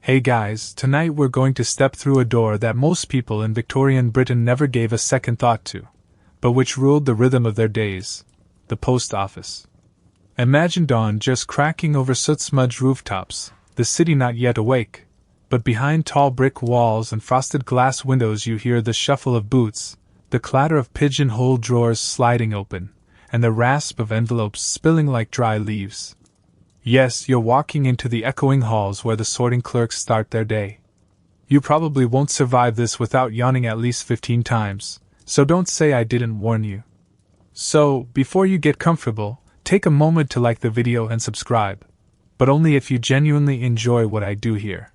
Hey guys, tonight we're going to step through a door that most people in Victorian Britain never gave a second thought to, but which ruled the rhythm of their days: the post office. Imagine dawn just cracking over soot-smudged rooftops, the city not yet awake, but behind tall brick walls and frosted glass windows you hear the shuffle of boots, the clatter of pigeon-holed drawers sliding open, and the rasp of envelopes spilling like dry leaves. Yes, you're walking into the echoing halls where the sorting clerks start their day. You probably won't survive this without yawning at least 15 times, so don't say I didn't warn you. So, before you get comfortable, take a moment to like the video and subscribe, but only if you genuinely enjoy what I do here.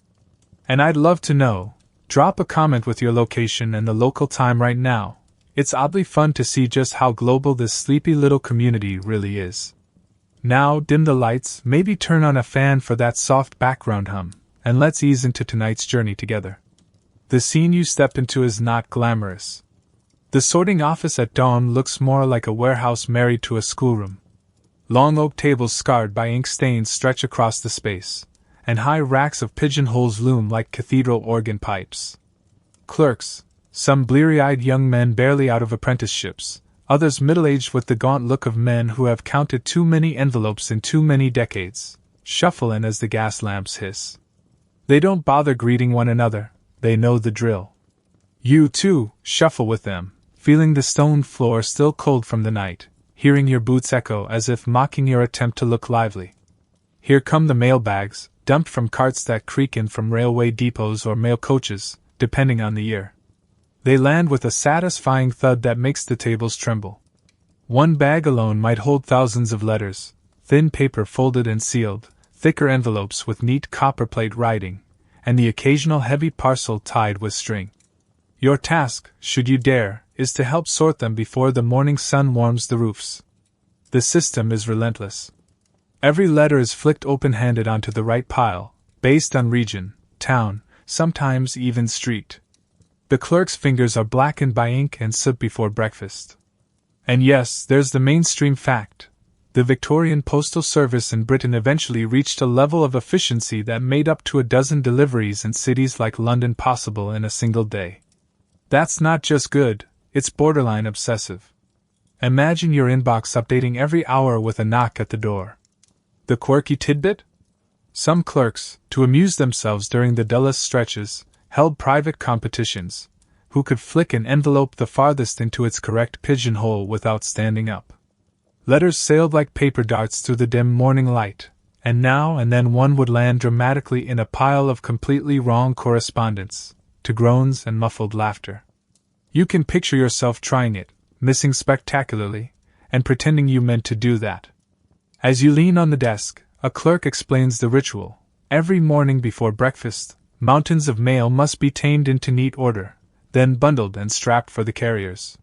And I'd love to know, drop a comment with your location and the local time right now. It's oddly fun to see just how global this sleepy little community really is. Now, dim the lights, maybe turn on a fan for that soft background hum, and let's ease into tonight's journey together. The scene you step into is not glamorous. The sorting office at dawn looks more like a warehouse married to a schoolroom. Long oak tables scarred by ink stains stretch across the space, and high racks of pigeonholes loom like cathedral organ pipes. Clerks, some bleary-eyed young men barely out of apprenticeships, others middle-aged with the gaunt look of men who have counted too many envelopes in too many decades, shuffle in as the gas lamps hiss. They don't bother greeting one another, they know the drill. You, too, shuffle with them, feeling the stone floor still cold from the night, hearing your boots echo as if mocking your attempt to look lively. Here come the mailbags, dumped from carts that creak in from railway depots or mail coaches, depending on the year. They land with a satisfying thud that makes the tables tremble. One bag alone might hold thousands of letters, thin paper folded and sealed, thicker envelopes with neat copperplate writing, and the occasional heavy parcel tied with string. Your task, should you dare, is to help sort them before the morning sun warms the roofs. The system is relentless. Every letter is flicked open-handed onto the right pile, based on region, town, sometimes even street. The clerk's fingers are blackened by ink and soot before breakfast. And yes, there's the mainstream fact. The Victorian Postal Service in Britain eventually reached a level of efficiency that made up to a dozen deliveries in cities like London possible in a single day. That's not just good, it's borderline obsessive. Imagine your inbox updating every hour with a knock at the door. The quirky tidbit? Some clerks, to amuse themselves during the dullest stretches, held private competitions, who could flick an envelope the farthest into its correct pigeonhole without standing up. Letters sailed like paper darts through the dim morning light, and now and then one would land dramatically in a pile of completely wrong correspondence, to groans and muffled laughter. You can picture yourself trying it, missing spectacularly, and pretending you meant to do that. As you lean on the desk, a clerk explains the ritual. Every morning before breakfast, mountains of mail must be tamed into neat order, then bundled and strapped for the carriers.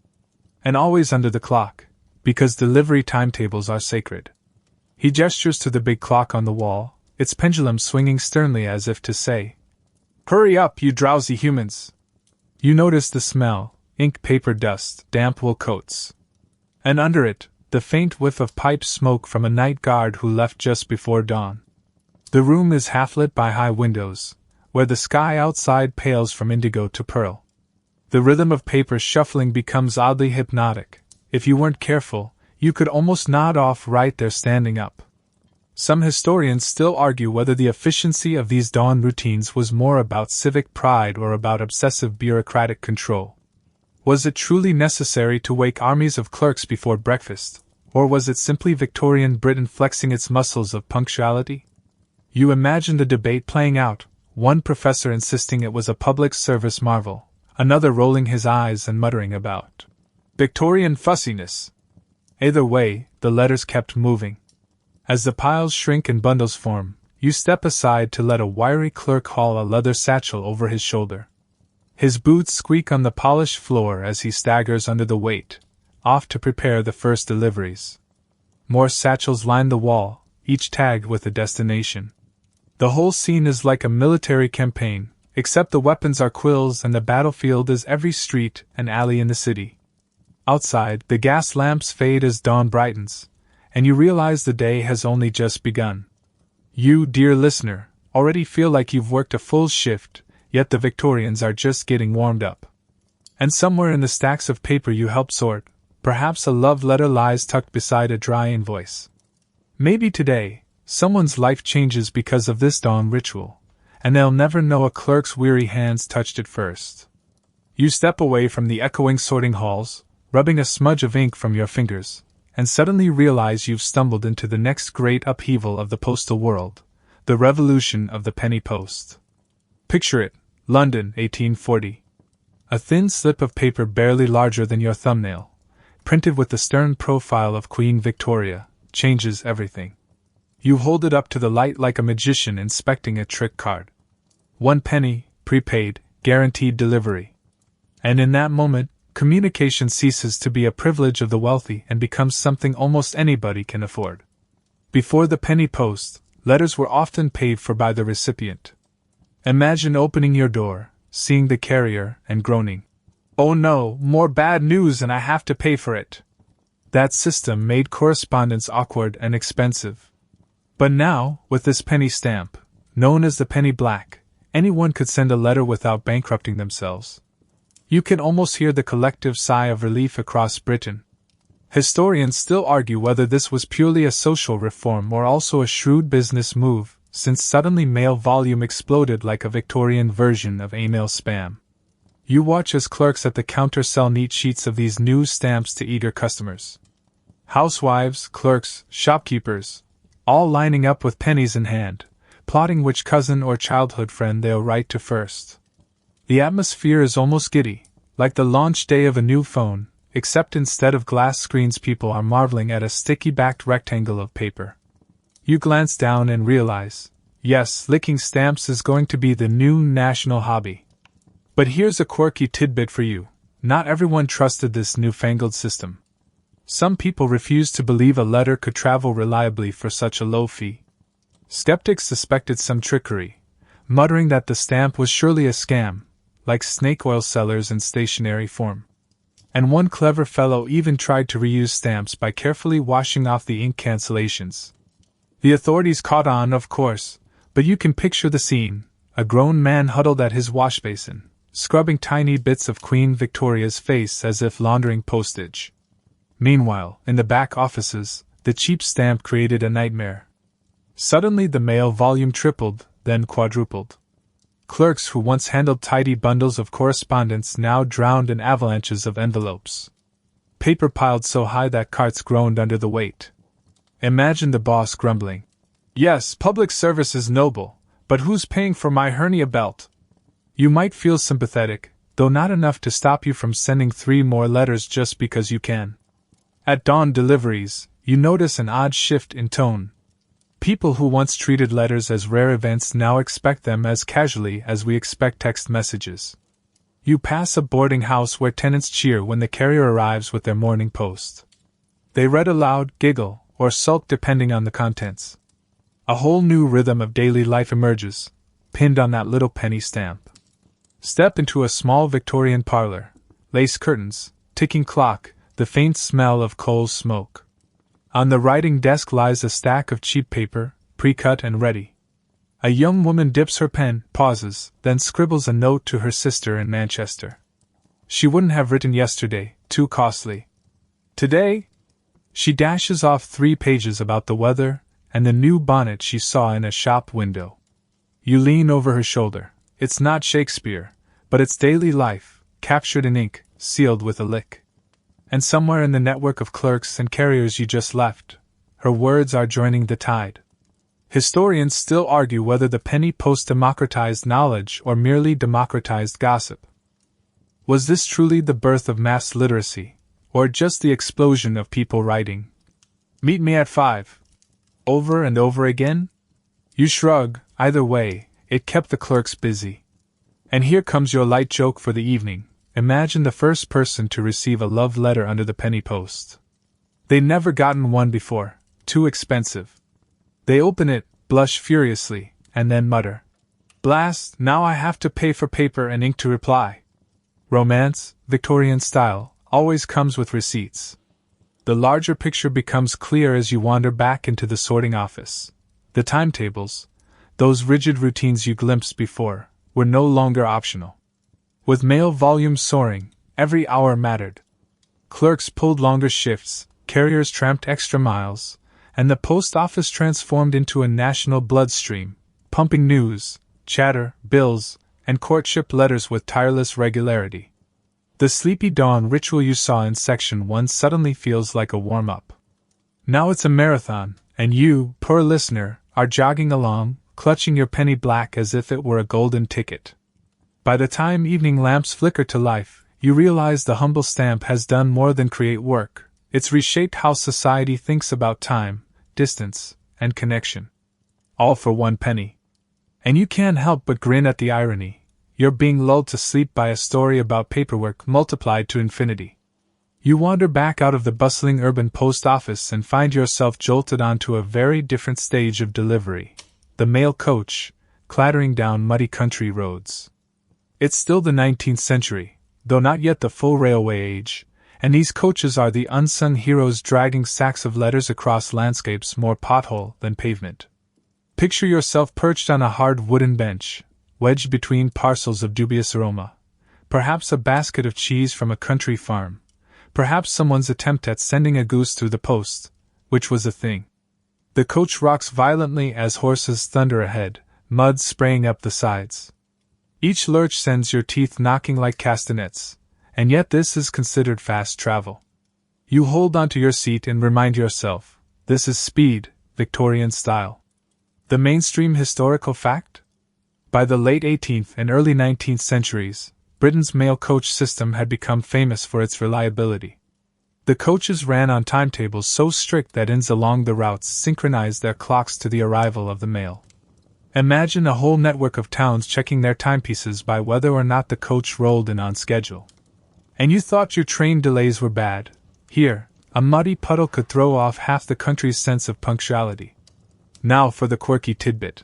And always under the clock, because delivery timetables are sacred. He gestures to the big clock on the wall, its pendulum swinging sternly as if to say, "Hurry up, you drowsy humans!" You notice the smell, ink, paper dust, damp wool coats. And under it, the faint whiff of pipe smoke from a night guard who left just before dawn. The room is half lit by high windows, where the sky outside pales from indigo to pearl. The rhythm of paper shuffling becomes oddly hypnotic. If you weren't careful, you could almost nod off right there standing up. Some historians still argue whether the efficiency of these dawn routines was more about civic pride or about obsessive bureaucratic control. Was it truly necessary to wake armies of clerks before breakfast, or was it simply Victorian Britain flexing its muscles of punctuality? You imagine the debate playing out, one professor insisting it was a public service marvel, another rolling his eyes and muttering about Victorian fussiness. Either way, the letters kept moving. As the piles shrink and bundles form, you step aside to let a wiry clerk haul a leather satchel over his shoulder. His boots squeak on the polished floor as he staggers under the weight, off to prepare the first deliveries. More satchels line the wall, each tagged with a destination. The whole scene is like a military campaign, except the weapons are quills and the battlefield is every street and alley in the city. Outside, the gas lamps fade as dawn brightens, and you realize the day has only just begun. You, dear listener, already feel like you've worked a full shift, yet the Victorians are just getting warmed up. And somewhere in the stacks of paper you help sort, perhaps a love letter lies tucked beside a dry invoice. Maybe today, someone's life changes because of this dawn ritual, and they'll never know a clerk's weary hands touched it first. You step away from the echoing sorting halls, rubbing a smudge of ink from your fingers, and suddenly realize you've stumbled into the next great upheaval of the postal world, the revolution of the penny post. Picture it, London, 1840. A thin slip of paper barely larger than your thumbnail, printed with the stern profile of Queen Victoria, changes everything. You hold it up to the light like a magician inspecting a trick card. 1 penny, prepaid, guaranteed delivery. And in that moment, communication ceases to be a privilege of the wealthy and becomes something almost anybody can afford. Before the penny post, letters were often paid for by the recipient. Imagine opening your door, seeing the carrier, and groaning, "Oh no, more bad news and I have to pay for it." That system made correspondence awkward and expensive. But now, with this penny stamp, known as the penny black, anyone could send a letter without bankrupting themselves. You can almost hear the collective sigh of relief across Britain. Historians still argue whether this was purely a social reform or also a shrewd business move, since suddenly mail volume exploded like a Victorian version of email spam. You watch as clerks at the counter sell neat sheets of these new stamps to eager customers. Housewives, clerks, shopkeepers, all lining up with pennies in hand, plotting which cousin or childhood friend they'll write to first. The atmosphere is almost giddy, like the launch day of a new phone, except instead of glass screens people are marveling at a sticky-backed rectangle of paper. You glance down and realize, yes, licking stamps is going to be the new national hobby. But here's a quirky tidbit for you. Not everyone trusted this newfangled system. Some people refused to believe a letter could travel reliably for such a low fee. Skeptics suspected some trickery, muttering that the stamp was surely a scam, like snake oil sellers in stationery form. And one clever fellow even tried to reuse stamps by carefully washing off the ink cancellations. The authorities caught on, of course, but you can picture the scene: a grown man huddled at his wash basin, scrubbing tiny bits of Queen Victoria's face as if laundering postage. Meanwhile, in the back offices, the cheap stamp created a nightmare. Suddenly the mail volume tripled, then quadrupled. Clerks who once handled tidy bundles of correspondence now drowned in avalanches of envelopes. Paper piled so high that carts groaned under the weight. Imagine the boss grumbling, "Yes, public service is noble, but who's paying for my hernia belt?" You might feel sympathetic, though not enough to stop you from sending 3 more letters just because you can. At dawn deliveries, you notice an odd shift in tone. People who once treated letters as rare events now expect them as casually as we expect text messages. You pass a boarding house where tenants cheer when the carrier arrives with their morning post. They read aloud, giggle, or sulk depending on the contents. A whole new rhythm of daily life emerges, pinned on that little penny stamp. Step into a small Victorian parlor, lace curtains, ticking clock, the faint smell of coal smoke. On the writing desk lies a stack of cheap paper, pre-cut and ready. A young woman dips her pen, pauses, then scribbles a note to her sister in Manchester. She wouldn't have written yesterday, too costly. Today? She dashes off 3 pages about the weather and the new bonnet she saw in a shop window. You lean over her shoulder. It's not Shakespeare, but it's daily life, captured in ink, sealed with a lick. And somewhere in the network of clerks and carriers you just left, her words are joining the tide. Historians still argue whether the penny post democratized knowledge or merely democratized gossip. Was this truly the birth of mass literacy, or just the explosion of people writing? "Meet me at 5. Over and over again? You shrug. Either way, it kept the clerks busy. And here comes your light joke for the evening. Imagine the first person to receive a love letter under the penny post. They'd never gotten one before, too expensive. They open it, blush furiously, and then mutter, "Blast, now I have to pay for paper and ink to reply." Romance, Victorian style, always comes with receipts. The larger picture becomes clear as you wander back into the sorting office. The timetables, Those rigid routines you glimpsed before were no longer optional. With mail volumes soaring, every hour mattered. Clerks pulled longer shifts, carriers tramped extra miles, and the post office transformed into a national bloodstream, pumping news, chatter, bills, and courtship letters with tireless regularity. The sleepy dawn ritual you saw in Section 1 suddenly feels like a warm-up. Now it's a marathon, and you, poor listener, are jogging along, clutching your penny black as if it were a golden ticket. By the time evening lamps flicker to life, you realize the humble stamp has done more than create work. It's reshaped how society thinks about time, distance, and connection. All for 1 penny. And you can't help but grin at the irony. You're being lulled to sleep by a story about paperwork multiplied to infinity. You wander back out of the bustling urban post office and find yourself jolted onto a very different stage of delivery. The mail coach, clattering down muddy country roads. It's still the 19th century, though not yet the full railway age, and these coaches are the unsung heroes dragging sacks of letters across landscapes more pothole than pavement. Picture yourself perched on a hard wooden bench, wedged between parcels of dubious aroma, perhaps a basket of cheese from a country farm, perhaps someone's attempt at sending a goose through the post, which was a thing. The coach rocks violently as horses thunder ahead, mud spraying up the sides. Each lurch sends your teeth knocking like castanets, and yet this is considered fast travel. You hold onto your seat and remind yourself, this is speed, Victorian style. The mainstream historical fact? By the late 18th and early 19th centuries, Britain's mail coach system had become famous for its reliability. The coaches ran on timetables so strict that inns along the routes synchronized their clocks to the arrival of the mail. Imagine a whole network of towns checking their timepieces by whether or not the coach rolled in on schedule. And you thought your train delays were bad. Here, a muddy puddle could throw off half the country's sense of punctuality. Now for the quirky tidbit.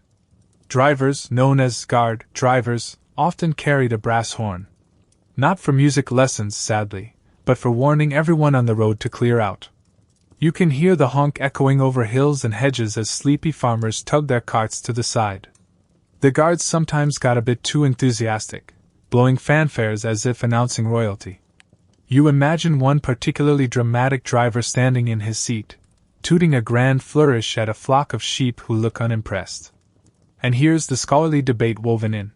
Drivers, known as guard drivers, often carried a brass horn. Not for music lessons, sadly, but for warning everyone on the road to clear out. You can hear the honk echoing over hills and hedges as sleepy farmers tug their carts to the side. The guards sometimes got a bit too enthusiastic, blowing fanfares as if announcing royalty. You imagine one particularly dramatic driver standing in his seat, tooting a grand flourish at a flock of sheep who look unimpressed. And here's the scholarly debate woven in.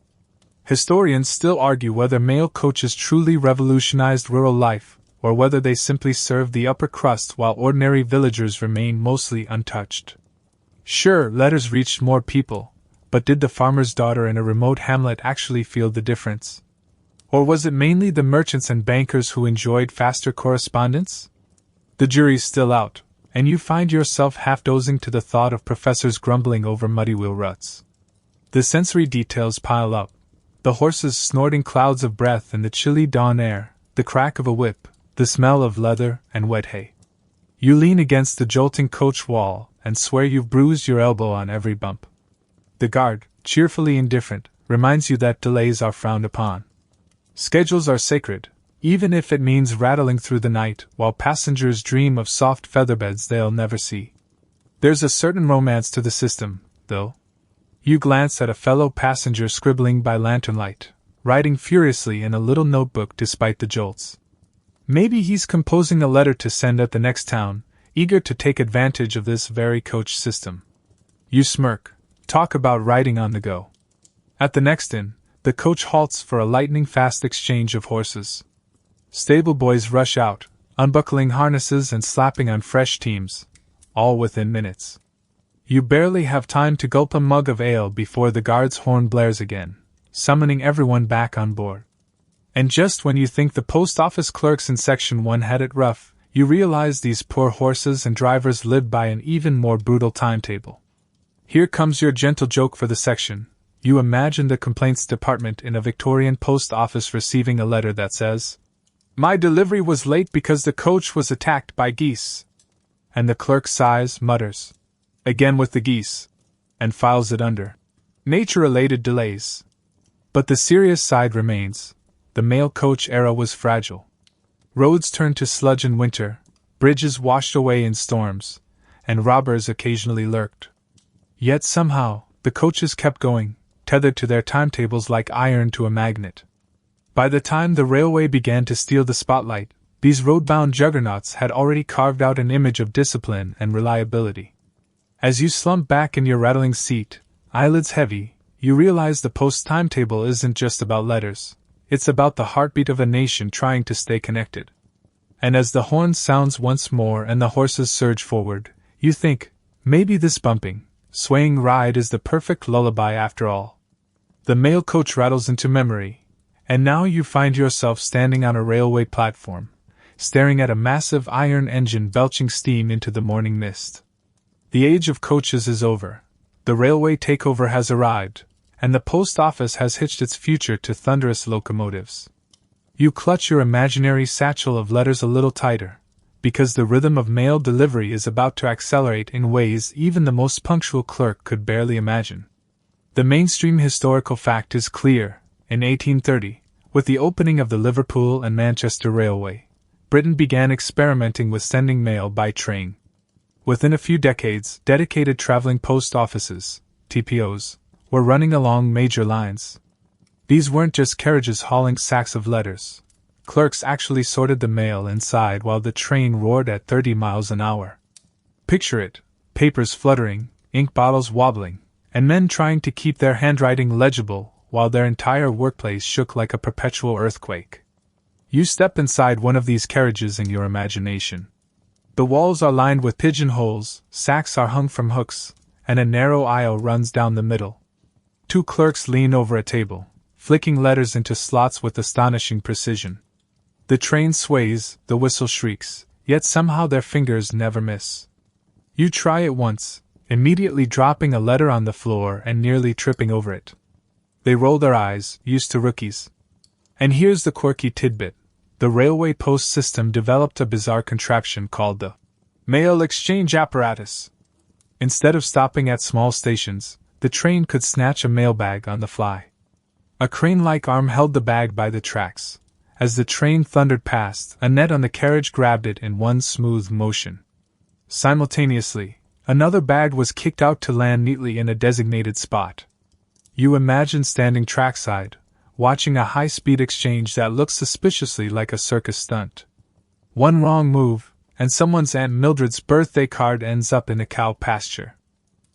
Historians still argue whether mail coaches truly revolutionized rural life, or whether they simply served the upper crust while ordinary villagers remained mostly untouched. Sure, letters reached more people, but did the farmer's daughter in a remote hamlet actually feel the difference? Or was it mainly the merchants and bankers who enjoyed faster correspondence? The jury's still out, and you find yourself half dozing to the thought of professors grumbling over muddy wheel ruts. The sensory details pile up, the horses snorting clouds of breath in the chilly dawn air, the crack of a whip, the smell of leather and wet hay. You lean against the jolting coach wall and swear you've bruised your elbow on every bump. The guard, cheerfully indifferent, reminds you that delays are frowned upon. Schedules are sacred, even if it means rattling through the night while passengers dream of soft featherbeds they'll never see. There's a certain romance to the system, though. You glance at a fellow passenger scribbling by lantern light, writing furiously in a little notebook despite the jolts. Maybe he's composing a letter to send at the next town, eager to take advantage of this very coach system. You smirk. Talk about riding on the go. At the next inn, the coach halts for a lightning-fast exchange of horses. Stable boys rush out, unbuckling harnesses and slapping on fresh teams, all within minutes. You barely have time to gulp a mug of ale before the guard's horn blares again, summoning everyone back on board. And just when you think the post office clerks in Section 1 had it rough, you realize these poor horses and drivers lived by an even more brutal timetable. Here comes your gentle joke for the section. You imagine the complaints department in a Victorian post office receiving a letter that says, "My delivery was late because the coach was attacked by geese." And the clerk sighs, mutters, "Again with the geese," and files it under nature-related delays. But the serious side remains. The mail coach era was fragile. Roads turned to sludge in winter, bridges washed away in storms, and robbers occasionally lurked. Yet somehow, The coaches kept going, tethered to their timetables like iron to a magnet. By the time the railway began to steal the spotlight, these road-bound juggernauts had already carved out an image of discipline and reliability. As you slump back in your rattling seat, eyelids heavy, you realize the Post timetable isn't just about letters, it's about the heartbeat of a nation trying to stay connected. And as the horn sounds once more and the horses surge forward, you think, maybe this bumping, swaying ride is the perfect lullaby after all. The mail coach rattles into memory, and now you find yourself standing on a railway platform, staring at a massive iron engine belching steam into the morning mist. The age of coaches is over, the railway takeover has arrived, and the post office has hitched its future to thunderous locomotives. You clutch your imaginary satchel of letters a little tighter, because the rhythm of mail delivery is about to accelerate in ways even the most punctual clerk could barely imagine. The mainstream historical fact is clear. In 1830, with the opening of the Liverpool and Manchester Railway, Britain began experimenting with sending mail by train. Within a few decades, dedicated traveling post offices, TPOs, were running along major lines. These weren't just carriages hauling sacks of letters. Clerks actually sorted the mail inside while the train roared at 30 miles an hour. Picture it, papers fluttering, ink bottles wobbling, and men trying to keep their handwriting legible while their entire workplace shook like a perpetual earthquake. You step inside one of these carriages in your imagination. The walls are lined with pigeonholes, sacks are hung from hooks, and a narrow aisle runs down the middle. Two clerks lean over a table, flicking letters into slots with astonishing precision. The train sways, the whistle shrieks, yet somehow their fingers never miss. You try it once, immediately dropping a letter on the floor and nearly tripping over it. They roll their eyes, used to rookies. And here's the quirky tidbit. The railway post system developed a bizarre contraption called the mail exchange apparatus. Instead of stopping at small stations, the train could snatch a mailbag on the fly. A crane-like arm held the bag by the tracks. As the train thundered past, a net on the carriage grabbed it in one smooth motion. Simultaneously, another bag was kicked out to land neatly in a designated spot. You imagine standing trackside, watching a high-speed exchange that looks suspiciously like a circus stunt. One wrong move, and someone's Aunt Mildred's birthday card ends up in a cow pasture.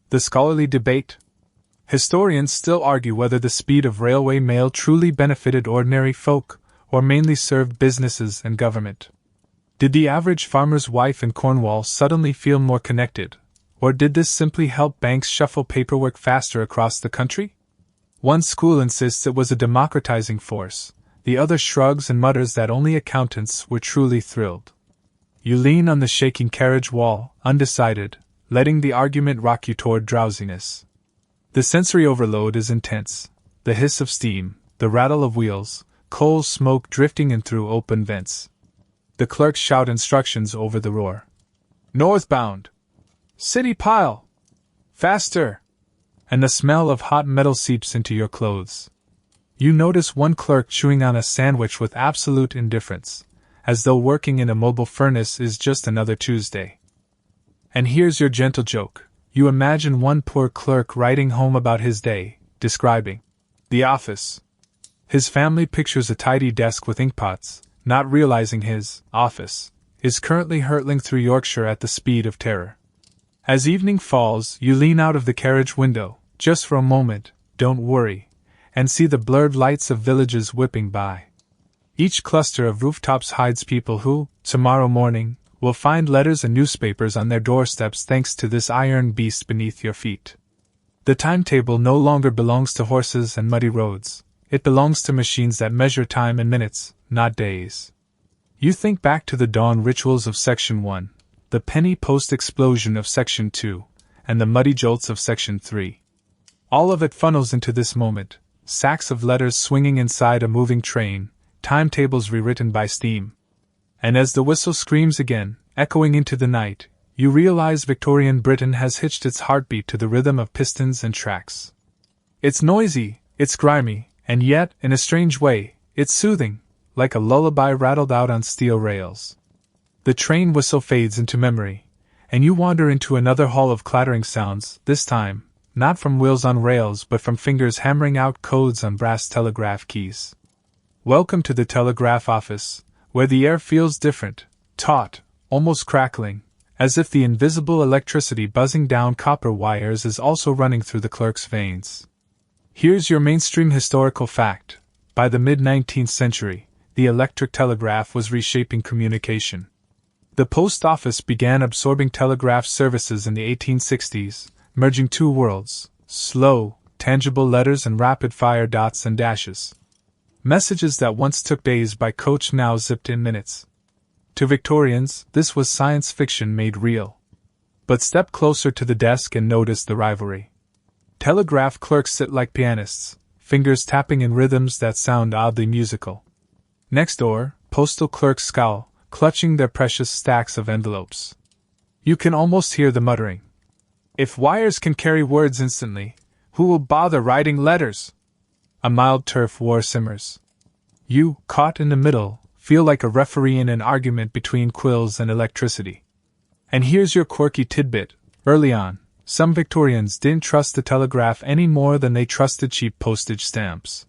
The scholarly debate? Historians still argue whether the speed of railway mail truly benefited ordinary folk, or mainly served businesses and government. Did the average farmer's wife in Cornwall suddenly feel more connected, or did this simply help banks shuffle paperwork faster across the country? One school insists it was a democratizing force, the other shrugs and mutters that only accountants were truly thrilled. You lean on the shaking carriage wall, undecided, letting the argument rock you toward drowsiness. The sensory overload is intense, the hiss of steam, the rattle of wheels, coal smoke drifting in through open vents. The clerks shout instructions over the roar. Northbound! City pile! Faster! And the smell of hot metal seeps into your clothes. You notice one clerk chewing on a sandwich with absolute indifference, as though working in a mobile furnace is just another Tuesday. And here's your gentle joke. You imagine one poor clerk writing home about his day, describing the office. His family pictures a tidy desk with inkpots, not realizing his office is currently hurtling through Yorkshire at the speed of terror. As evening falls, you lean out of the carriage window, just for a moment, don't worry, and see the blurred lights of villages whipping by. Each cluster of rooftops hides people who, tomorrow morning, will find letters and newspapers on their doorsteps thanks to this iron beast beneath your feet. The timetable no longer belongs to horses and muddy roads. It belongs to machines that measure time in minutes, not days. You think back to the dawn rituals of Section 1, the penny post explosion of Section 2, and the muddy jolts of Section 3. All of it funnels into this moment, sacks of letters swinging inside a moving train, timetables rewritten by steam. And as the whistle screams again, echoing into the night, you realize Victorian Britain has hitched its heartbeat to the rhythm of pistons and tracks. It's noisy, it's grimy, and yet, in a strange way, it's soothing, like a lullaby rattled out on steel rails. The train whistle fades into memory, and you wander into another hall of clattering sounds, this time, not from wheels on rails but from fingers hammering out codes on brass telegraph keys. Welcome to the telegraph office, where the air feels different, taut, almost crackling, as if the invisible electricity buzzing down copper wires is also running through the clerk's veins. Here's your mainstream historical fact. By the mid-19th century, the electric telegraph was reshaping communication. The post office began absorbing telegraph services in the 1860s, merging two worlds: slow, tangible letters and rapid-fire dots and dashes. Messages that once took days by coach now zipped in minutes. To Victorians, this was science fiction made real. But step closer to the desk and notice the rivalry. Telegraph clerks sit like pianists, fingers tapping in rhythms that sound oddly musical. Next door, postal clerks scowl, clutching their precious stacks of envelopes. You can almost hear the muttering. If wires can carry words instantly, who will bother writing letters? A mild turf war simmers. You, caught in the middle, feel like a referee in an argument between quills and electricity. And here's your quirky tidbit. Early on, some Victorians didn't trust the telegraph any more than they trusted cheap postage stamps.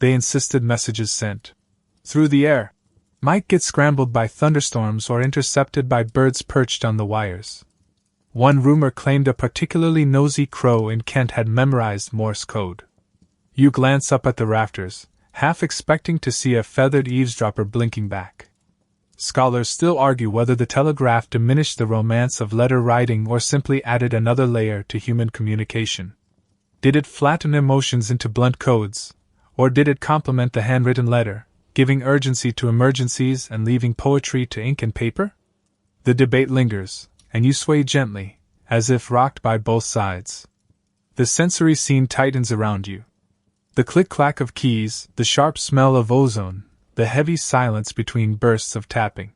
They insisted messages sent through the air might get scrambled by thunderstorms or intercepted by birds perched on the wires. One rumor claimed a particularly nosy crow in Kent had memorized Morse code. You glance up at the rafters, half expecting to see a feathered eavesdropper blinking back. Scholars still argue whether the telegraph diminished the romance of letter writing or simply added another layer to human communication. Did it flatten emotions into blunt codes, or did it complement the handwritten letter, giving urgency to emergencies and leaving poetry to ink and paper? The debate lingers, and you sway gently, as if rocked by both sides. The sensory scene tightens around you. The click-clack of keys, the sharp smell of ozone, the heavy silence between bursts of tapping.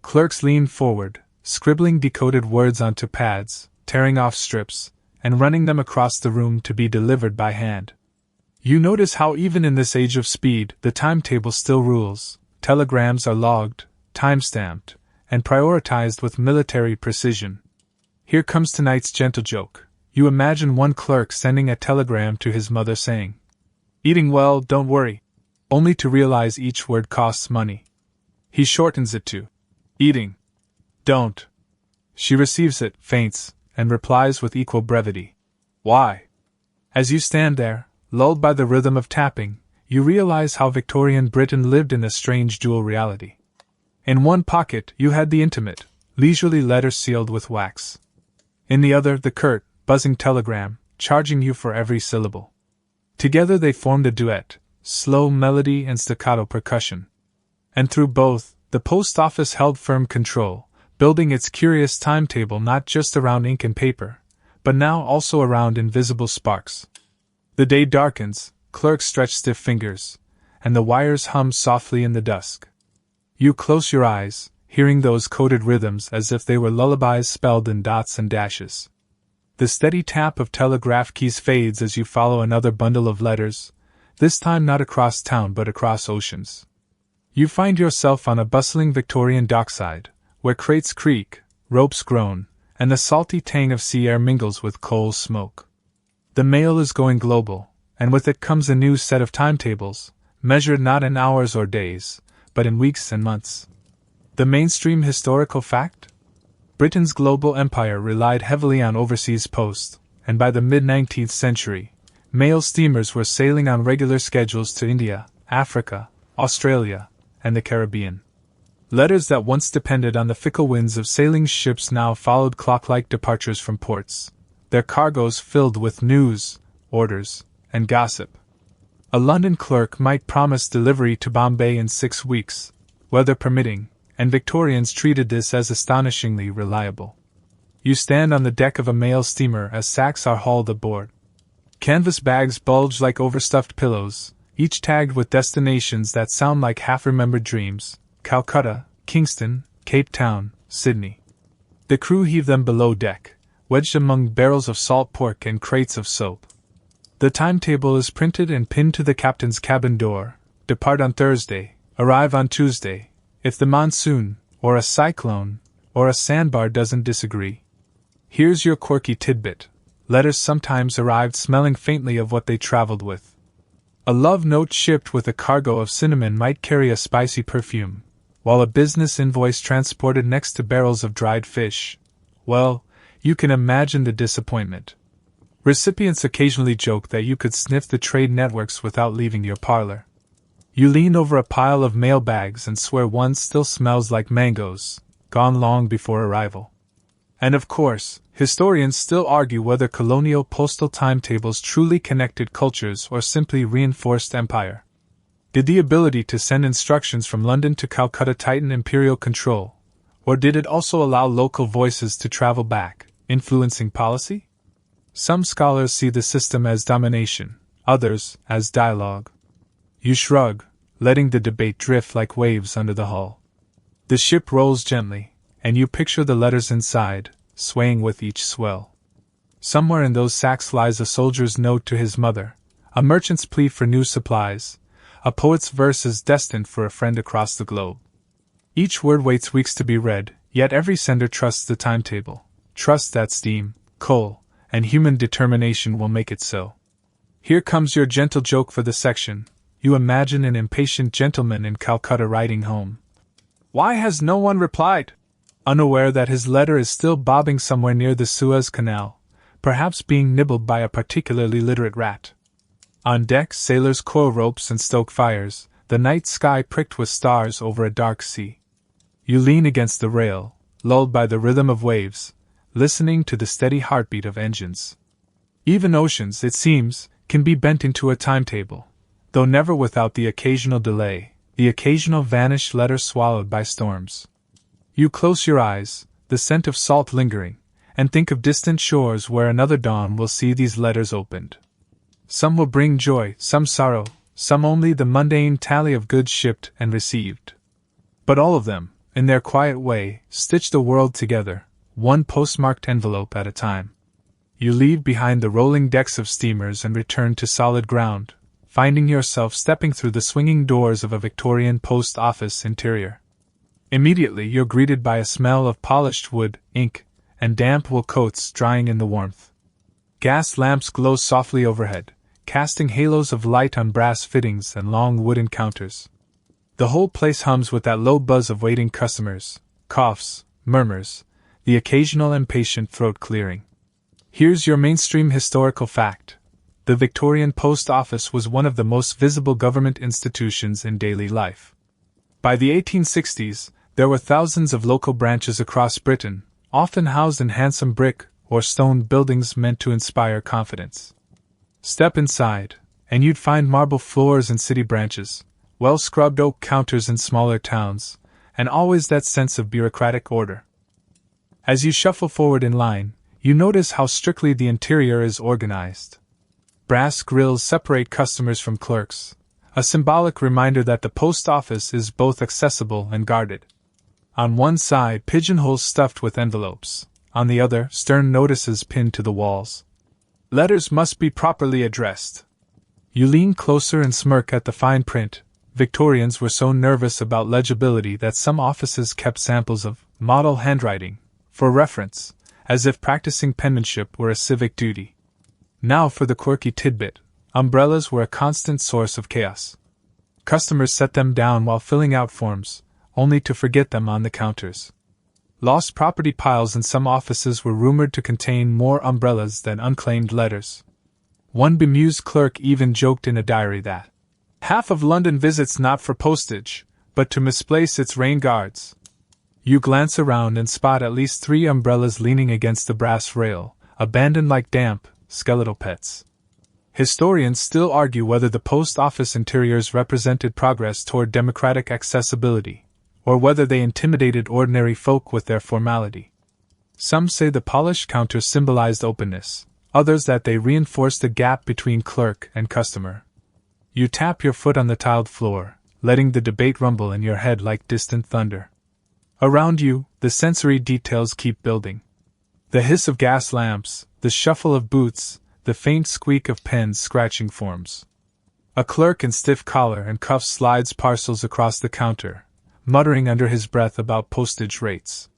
Clerks lean forward, scribbling decoded words onto pads, tearing off strips, and running them across the room to be delivered by hand. You notice how even in this age of speed, the timetable still rules. Telegrams are logged, time-stamped, and prioritized with military precision. Here comes tonight's gentle joke. You imagine one clerk sending a telegram to his mother saying, "Eating well, don't worry," only to realize each word costs money. He shortens it to, "Eating. Don't." She receives it, faints, and replies with equal brevity, "Why?" As you stand there, lulled by the rhythm of tapping, you realize how Victorian Britain lived in a strange dual reality. In one pocket you had the intimate, leisurely letter sealed with wax. In the other the curt, buzzing telegram, charging you for every syllable. Together they formed a duet, slow melody and staccato percussion. And through both, the post office held firm control, building its curious timetable not just around ink and paper, but now also around invisible sparks. The day darkens, clerks stretch stiff fingers, and the wires hum softly in the dusk. You close your eyes, hearing those coded rhythms as if they were lullabies spelled in dots and dashes. The steady tap of telegraph keys fades as you follow another bundle of letters, this time not across town but across oceans. You find yourself on a bustling Victorian dockside, where crates creak, ropes groan, and the salty tang of sea air mingles with coal smoke. The mail is going global, and with it comes a new set of timetables, measured not in hours or days, but in weeks and months. The mainstream historical fact? Britain's global empire relied heavily on overseas post, and by the mid-19th century, mail steamers were sailing on regular schedules to India, Africa, Australia, and the Caribbean. Letters that once depended on the fickle winds of sailing ships now followed clock-like departures from ports, their cargoes filled with news, orders, and gossip. A London clerk might promise delivery to Bombay in 6 weeks, weather permitting, and Victorians treated this as astonishingly reliable. You stand on the deck of a mail steamer as sacks are hauled aboard. Canvas bags bulge like overstuffed pillows, each tagged with destinations that sound like half-remembered dreams: Calcutta, Kingston, Cape Town, Sydney. The crew heave them below deck, wedged among barrels of salt pork and crates of soap. The timetable is printed and pinned to the captain's cabin door: depart on Thursday, arrive on Tuesday, if the monsoon, or a cyclone, or a sandbar doesn't disagree. Here's your quirky tidbit. Letters sometimes arrived smelling faintly of what they traveled with. A love note shipped with a cargo of cinnamon might carry a spicy perfume, while a business invoice transported next to barrels of dried fish. Well, you can imagine the disappointment. Recipients occasionally joked that you could sniff the trade networks without leaving your parlor. You lean over a pile of mail bags and swear one still smells like mangoes, gone long before arrival. And of course, historians still argue whether colonial postal timetables truly connected cultures or simply reinforced empire. Did the ability to send instructions from London to Calcutta tighten imperial control, or did it also allow local voices to travel back, influencing policy? Some scholars see the system as domination, others as dialogue. You shrug, letting the debate drift like waves under the hull. The ship rolls gently, and you picture the letters inside, swaying with each swell. Somewhere in those sacks lies a soldier's note to his mother, a merchant's plea for new supplies, a poet's verses destined for a friend across the globe. Each word waits weeks to be read, yet every sender trusts the timetable, trusts that steam, coal, and human determination will make it so. Here comes your gentle joke for the section. You imagine an impatient gentleman in Calcutta writing home. Why has no one replied? Unaware that his letter is still bobbing somewhere near the Suez Canal, perhaps being nibbled by a particularly literate rat. On deck, sailors coil ropes and stoke fires, the night sky pricked with stars over a dark sea. You lean against the rail, lulled by the rhythm of waves, listening to the steady heartbeat of engines. Even oceans, it seems, can be bent into a timetable, though never without the occasional delay, the occasional vanished letter swallowed by storms. You close your eyes, the scent of salt lingering, and think of distant shores where another dawn will see these letters opened. Some will bring joy, some sorrow, some only the mundane tally of goods shipped and received. But all of them, in their quiet way, stitch the world together, one postmarked envelope at a time. You leave behind the rolling decks of steamers and return to solid ground, finding yourself stepping through the swinging doors of a Victorian post office interior. Immediately you're greeted by a smell of polished wood, ink, and damp wool coats drying in the warmth. Gas lamps glow softly overhead, casting halos of light on brass fittings and long wooden counters. The whole place hums with that low buzz of waiting customers, coughs, murmurs, the occasional impatient throat clearing. Here's your mainstream historical fact. The Victorian Post Office was one of the most visible government institutions in daily life. By the 1860s, there were thousands of local branches across Britain, often housed in handsome brick or stone buildings meant to inspire confidence. Step inside, and you'd find marble floors in city branches, well-scrubbed oak counters in smaller towns, and always that sense of bureaucratic order. As you shuffle forward in line, you notice how strictly the interior is organized. Brass grills separate customers from clerks, a symbolic reminder that the post office is both accessible and guarded. On one side, pigeonholes stuffed with envelopes, on the other, stern notices pinned to the walls. Letters must be properly addressed. You lean closer and smirk at the fine print. Victorians were so nervous about legibility that some offices kept samples of model handwriting for reference, as if practicing penmanship were a civic duty. Now for the quirky tidbit. Umbrellas were a constant source of chaos. Customers set them down while filling out forms, only to forget them on the counters. Lost property piles in some offices were rumored to contain more umbrellas than unclaimed letters. One bemused clerk even joked in a diary that half of London visits not for postage, but to misplace its rain guards. You glance around and spot at least 3 umbrellas leaning against the brass rail, abandoned like damp, skeletal pets. Historians still argue whether the post office interiors represented progress toward democratic accessibility, or whether they intimidated ordinary folk with their formality. Some say the polished counters symbolized openness, others that they reinforced the gap between clerk and customer. You tap your foot on the tiled floor, letting the debate rumble in your head like distant thunder. Around you, the sensory details keep building. The hiss of gas lamps, the shuffle of boots, the faint squeak of pens scratching forms. A clerk in stiff collar and cuffs slides parcels across the counter, muttering under his breath about postage rates.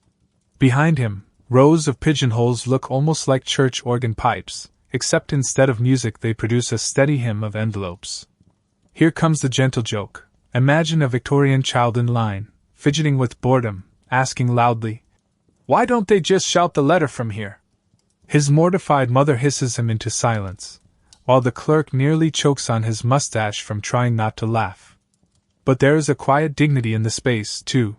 Behind him, Rows of pigeonholes look almost like church organ pipes, except instead of music they produce a steady hymn of envelopes. Here comes the gentle joke. Imagine a Victorian child in line, fidgeting with boredom, asking loudly, "Why don't they just shout the letter from here?" His mortified mother hisses him into silence, while the clerk nearly chokes on his mustache from trying not to laugh. But there is a quiet dignity in the space, too.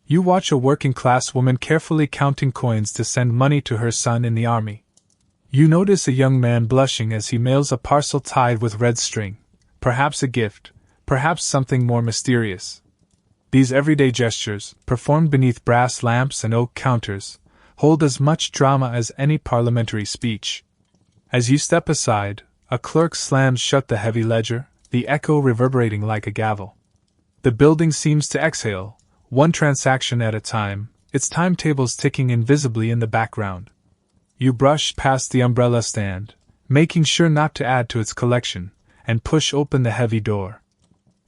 You watch a working-class woman carefully counting coins to send money to her son in the army. You notice a young man blushing as he mails a parcel tied with red string, perhaps a gift, perhaps something more mysterious. These everyday gestures, performed beneath brass lamps and oak counters, hold as much drama as any parliamentary speech. As you step aside, a clerk slams shut the heavy ledger, the echo reverberating like a gavel. The building seems to exhale, one transaction at a time, its timetables ticking invisibly in the background. You brush past the umbrella stand, making sure not to add to its collection, and push open the heavy door.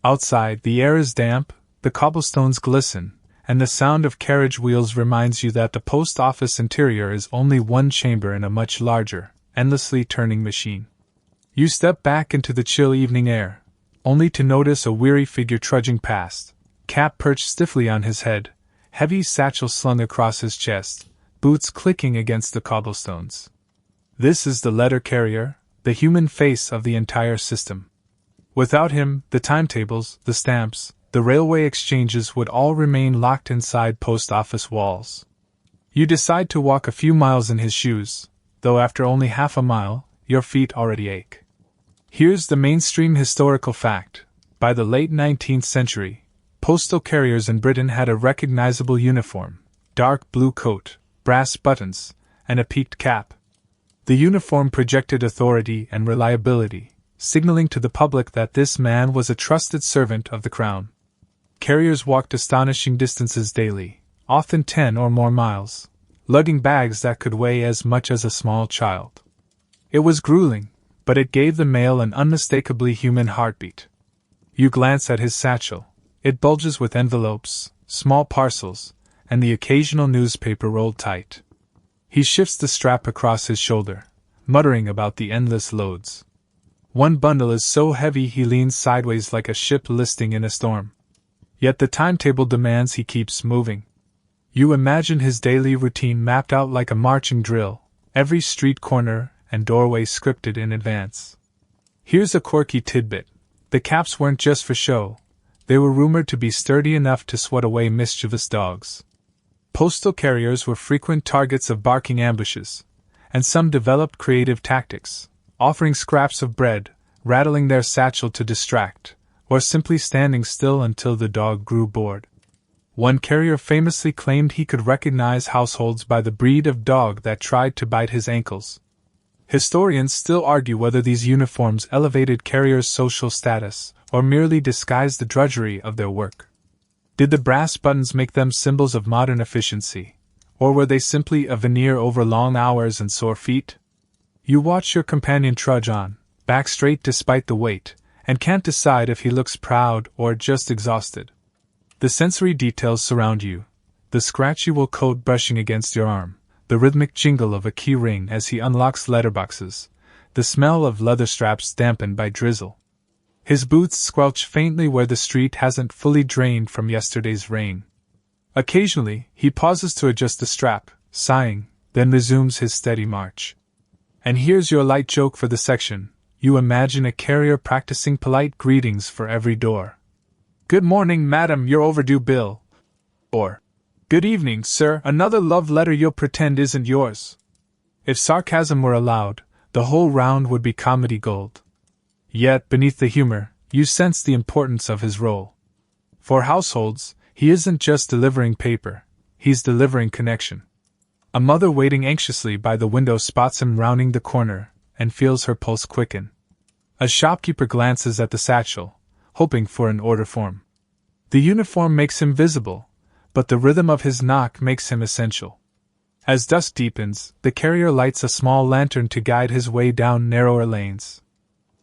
Outside, the air is damp, the cobblestones glisten, and the sound of carriage wheels reminds you that the post office interior is only one chamber in a much larger, endlessly turning machine. You step back into the chill evening air, only to notice a weary figure trudging past, cap perched stiffly on his head, heavy satchel slung across his chest, boots clicking against the cobblestones. This is the letter carrier, the human face of the entire system. Without him, the timetables, the stamps, the railway exchanges would all remain locked inside post office walls. You decide to walk a few miles in his shoes, though after only half a mile, your feet already ache. Here's the mainstream historical fact. By the late 19th century, postal carriers in Britain had a recognizable uniform, dark blue coat, brass buttons, and a peaked cap. The uniform projected authority and reliability, signaling to the public that this man was a trusted servant of the crown. Carriers walked astonishing distances daily, often 10 or more miles, lugging bags that could weigh as much as a small child. It was grueling, but it gave the mail an unmistakably human heartbeat. You glance at his satchel. It bulges with envelopes, small parcels, and the occasional newspaper rolled tight. He shifts the strap across his shoulder, muttering about the endless loads. One bundle is so heavy he leans sideways like a ship listing in a storm. Yet the timetable demands he keeps moving. You imagine his daily routine mapped out like a marching drill, every street corner and doorway scripted in advance. Here's a quirky tidbit. The caps weren't just for show. They were rumored to be sturdy enough to swat away mischievous dogs. Postal carriers were frequent targets of barking ambushes, and some developed creative tactics, offering scraps of bread, rattling their satchel to distract, or simply standing still until the dog grew bored. One carrier famously claimed he could recognize households by the breed of dog that tried to bite his ankles. Historians still argue whether these uniforms elevated carriers' social status, or merely disguised the drudgery of their work. Did the brass buttons make them symbols of modern efficiency, or were they simply a veneer over long hours and sore feet? You watch your companion trudge on, back straight despite the weight, and can't decide if he looks proud or just exhausted. The sensory details surround you, the scratchy wool coat brushing against your arm, the rhythmic jingle of a key ring as he unlocks letterboxes, the smell of leather straps dampened by drizzle. His boots squelch faintly where the street hasn't fully drained from yesterday's rain. Occasionally, he pauses to adjust the strap, sighing, then resumes his steady march. And here's your light joke for the section. You imagine a carrier practicing polite greetings for every door. "Good morning, madam, your overdue bill." Or, "Good evening, sir, another love letter you'll pretend isn't yours." If sarcasm were allowed, the whole round would be comedy gold. Yet, beneath the humor, you sense the importance of his role. For households, he isn't just delivering paper, he's delivering connection. A mother waiting anxiously by the window spots him rounding the corner, and feels her pulse quicken. A shopkeeper glances at the satchel, hoping for an order form. The uniform makes him visible, but the rhythm of his knock makes him essential. As dusk deepens, the carrier lights a small lantern to guide his way down narrower lanes.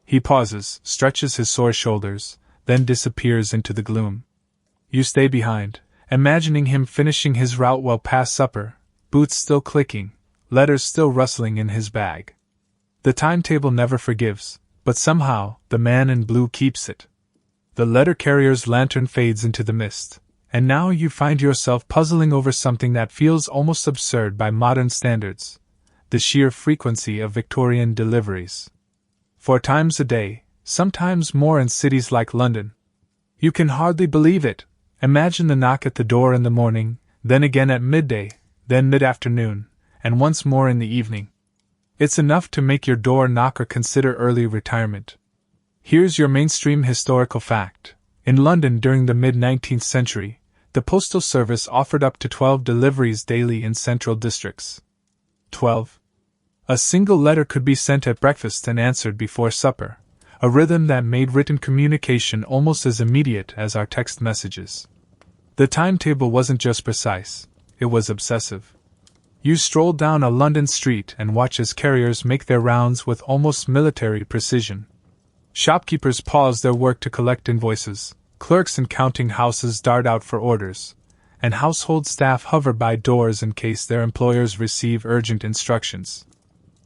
He pauses, stretches his sore shoulders, then disappears into the gloom. You stay behind, imagining him finishing his route well past supper, boots still clicking, letters still rustling in his bag. The timetable never forgives, but somehow, the man in blue keeps it. The letter carrier's lantern fades into the mist, and now you find yourself puzzling over something that feels almost absurd by modern standards: the sheer frequency of Victorian deliveries. 4 times a day, sometimes more in cities like London. You can hardly believe it. Imagine the knock at the door in the morning, then again at midday, then mid-afternoon, and once more in the evening. It's enough to make your door knocker consider early retirement. Here's your mainstream historical fact. In London during the mid-19th century, the postal service offered up to 12 deliveries daily in central districts. 12. A single letter could be sent at breakfast and answered before supper, a rhythm that made written communication almost as immediate as our text messages. The timetable wasn't just precise, it was obsessive. You strolled down a London street and watch as carriers make their rounds with almost military precision. Shopkeepers pause their work to collect invoices, clerks in counting houses dart out for orders, and household staff hover by doors in case their employers receive urgent instructions.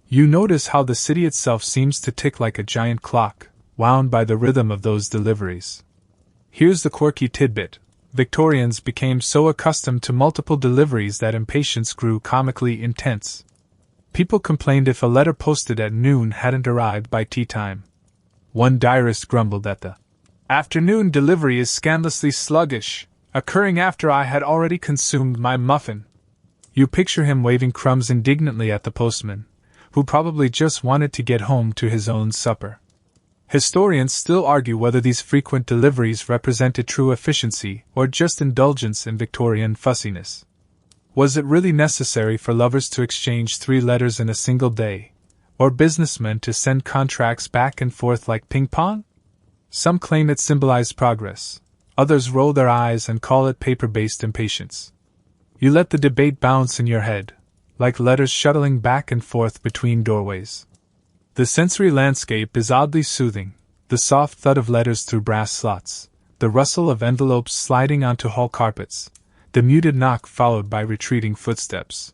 You notice how the city itself seems to tick like a giant clock, wound by the rhythm of those deliveries. Here's the quirky tidbit. Victorians became so accustomed to multiple deliveries that impatience grew comically intense. People complained if a letter posted at noon hadn't arrived by tea time. One diarist grumbled that the afternoon delivery is scandalously sluggish, occurring after I had already consumed my muffin. You picture him waving crumbs indignantly at the postman, who probably just wanted to get home to his own supper. Historians still argue whether these frequent deliveries represented true efficiency or just indulgence in Victorian fussiness. Was it really necessary for lovers to exchange 3 letters in a single day, or businessmen to send contracts back and forth like ping-pong? Some claim it symbolized progress, others roll their eyes and call it paper-based impatience. You let the debate bounce in your head, like letters shuttling back and forth between doorways. The sensory landscape is oddly soothing, the soft thud of letters through brass slots, the rustle of envelopes sliding onto hall carpets, the muted knock followed by retreating footsteps.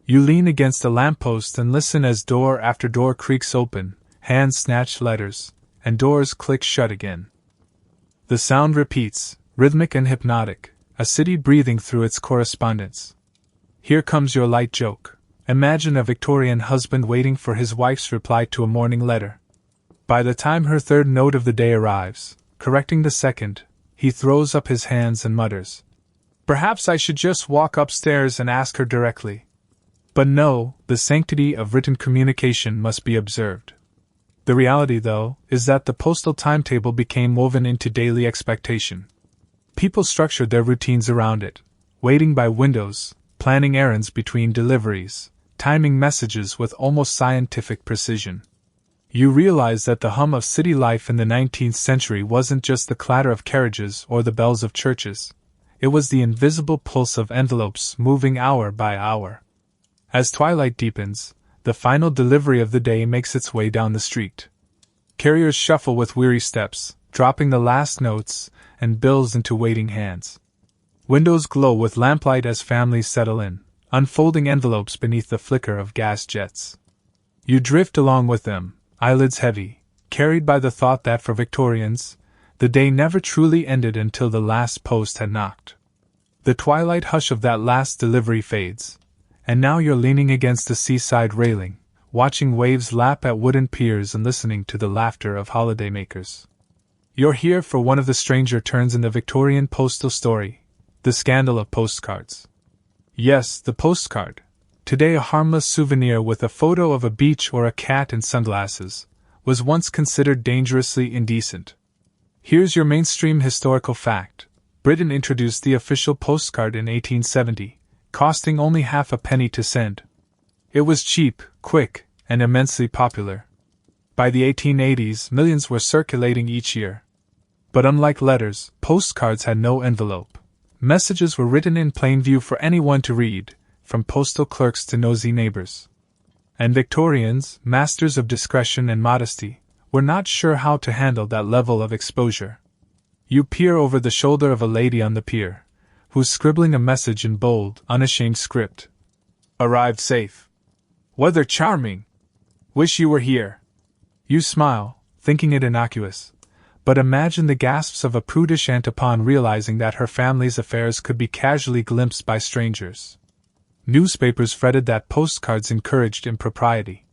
You lean against a lamppost and listen as door after door creaks open, hands snatch letters, and doors click shut again. The sound repeats, rhythmic and hypnotic, a city breathing through its correspondence. Here comes your light joke. Imagine a Victorian husband waiting for his wife's reply to a morning letter. By the time her 3rd note of the day arrives, correcting the 2nd, he throws up his hands and mutters, "Perhaps I should just walk upstairs and ask her directly." But no, the sanctity of written communication must be observed. The reality, though, is that the postal timetable became woven into daily expectation. People structured their routines around it, waiting by windows, planning errands between deliveries, timing messages with almost scientific precision. You realize that the hum of city life in the 19th century wasn't just the clatter of carriages or the bells of churches. It was the invisible pulse of envelopes moving hour by hour. As twilight deepens, the final delivery of the day makes its way down the street. Carriers shuffle with weary steps, dropping the last notes and bills into waiting hands. Windows glow with lamplight as families settle in, unfolding envelopes beneath the flicker of gas jets. You drift along with them, eyelids heavy, carried by the thought that for Victorians, the day never truly ended until the last post had knocked. The twilight hush of that last delivery fades, and now you're leaning against the seaside railing, watching waves lap at wooden piers and listening to the laughter of holidaymakers. You're here for one of the stranger turns in the Victorian postal story, the scandal of postcards. Yes, the postcard, today a harmless souvenir with a photo of a beach or a cat in sunglasses, was once considered dangerously indecent. Here's your mainstream historical fact. Britain introduced the official postcard in 1870, costing only half a penny to send. It was cheap, quick, and immensely popular. By the 1880s, millions were circulating each year. But unlike letters, postcards had no envelope. Messages were written in plain view for anyone to read, from postal clerks to nosy neighbors. And Victorians, masters of discretion and modesty, were not sure how to handle that level of exposure. You peer over the shoulder of a lady on the pier, who's scribbling a message in bold, unashamed script. Arrived safe. Weather charming. Wish you were here. You smile, thinking it innocuous, but imagine the gasps of a prudish aunt upon realizing that her family's affairs could be casually glimpsed by strangers. Newspapers fretted that postcards encouraged impropriety.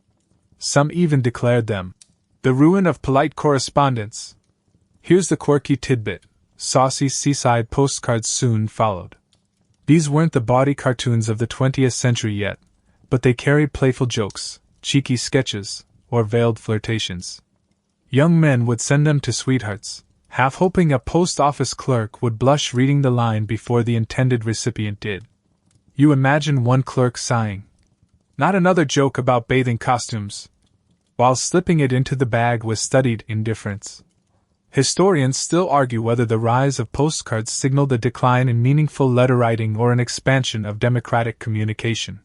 Some even declared them the ruin of polite correspondence. Here's the quirky tidbit: saucy seaside postcards soon followed. These weren't the bawdy cartoons of the 20th century yet, but they carried playful jokes, cheeky sketches, or veiled flirtations. Young men would send them to sweethearts, half hoping a post office clerk would blush reading the line before the intended recipient did. You imagine one clerk sighing, "Not another joke about bathing costumes," while slipping it into the bag with studied indifference. Historians still argue whether the rise of postcards signaled a decline in meaningful letter writing or an expansion of democratic communication.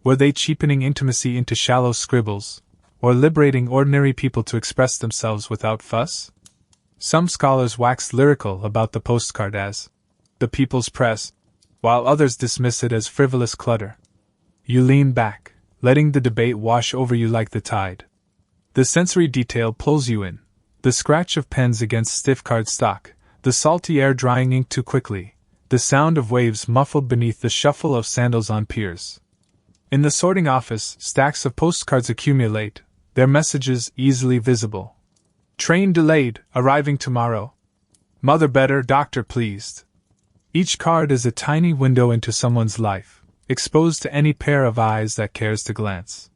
Were they cheapening intimacy into shallow scribbles, or liberating ordinary people to express themselves without fuss? Some scholars wax lyrical about the postcard as the people's press, while others dismiss it as frivolous clutter. You lean back, letting the debate wash over you like the tide. The sensory detail pulls you in. The scratch of pens against stiff cardstock, the salty air drying ink too quickly, the sound of waves muffled beneath the shuffle of sandals on piers. In the sorting office, stacks of postcards accumulate, their messages easily visible. Train delayed, arriving tomorrow. Mother better, doctor pleased. Each card is a tiny window into someone's life, exposed to any pair of eyes that cares to glance.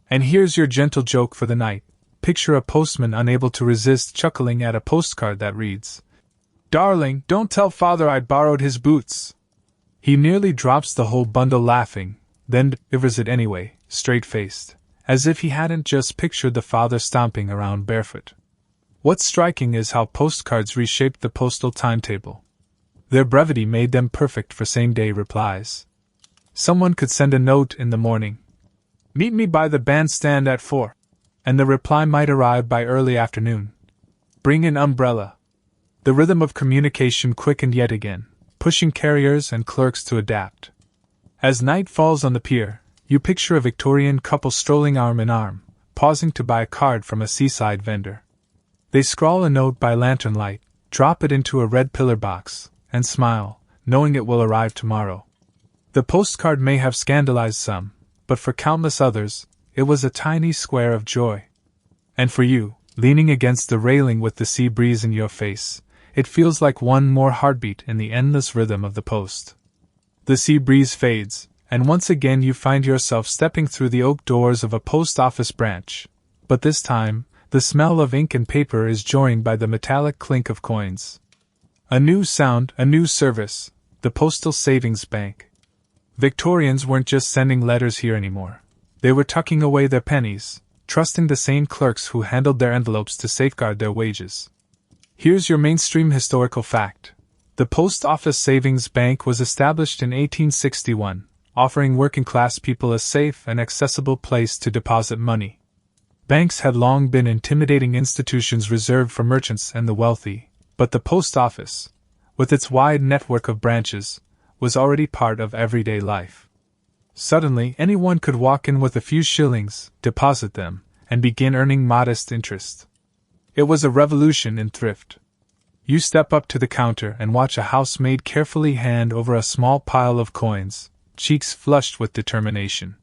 And here's your gentle joke for the night. Picture a postman unable to resist chuckling at a postcard that reads, "Darling, don't tell father I borrowed his boots." He nearly drops the whole bundle laughing, then delivers it anyway, straight-faced, as if he hadn't just pictured the father stomping around barefoot. What's striking is how postcards reshaped the postal timetable. Their brevity made them perfect for same-day replies. Someone could send a note in the morning, "Meet me by the bandstand at 4. And the reply might arrive by early afternoon, "Bring an umbrella." The rhythm of communication quickened yet again, pushing carriers and clerks to adapt. As night falls on the pier, you picture a Victorian couple strolling arm in arm, pausing to buy a card from a seaside vendor. They scrawl a note by lantern light, drop it into a red pillar box, and smile, knowing it will arrive tomorrow. The postcard may have scandalized some, but for countless others, it was a tiny square of joy. And for you, leaning against the railing with the sea breeze in your face, it feels like one more heartbeat in the endless rhythm of the post. The sea breeze fades, and once again you find yourself stepping through the oak doors of a post office branch, but this time, the smell of ink and paper is joined by the metallic clink of coins. A new sound, a new service, the Postal Savings Bank. Victorians weren't just sending letters here anymore. They were tucking away their pennies, trusting the sane clerks who handled their envelopes to safeguard their wages. Here's your mainstream historical fact. The Post Office Savings Bank was established in 1861, offering working-class people a safe and accessible place to deposit money. Banks had long been intimidating institutions reserved for merchants and the wealthy, but the post office, with its wide network of branches, was already part of everyday life. Suddenly, anyone could walk in with a few shillings, deposit them, and begin earning modest interest. It was a revolution in thrift. You step up to the counter and watch a housemaid carefully hand over a small pile of coins, cheeks flushed with determination.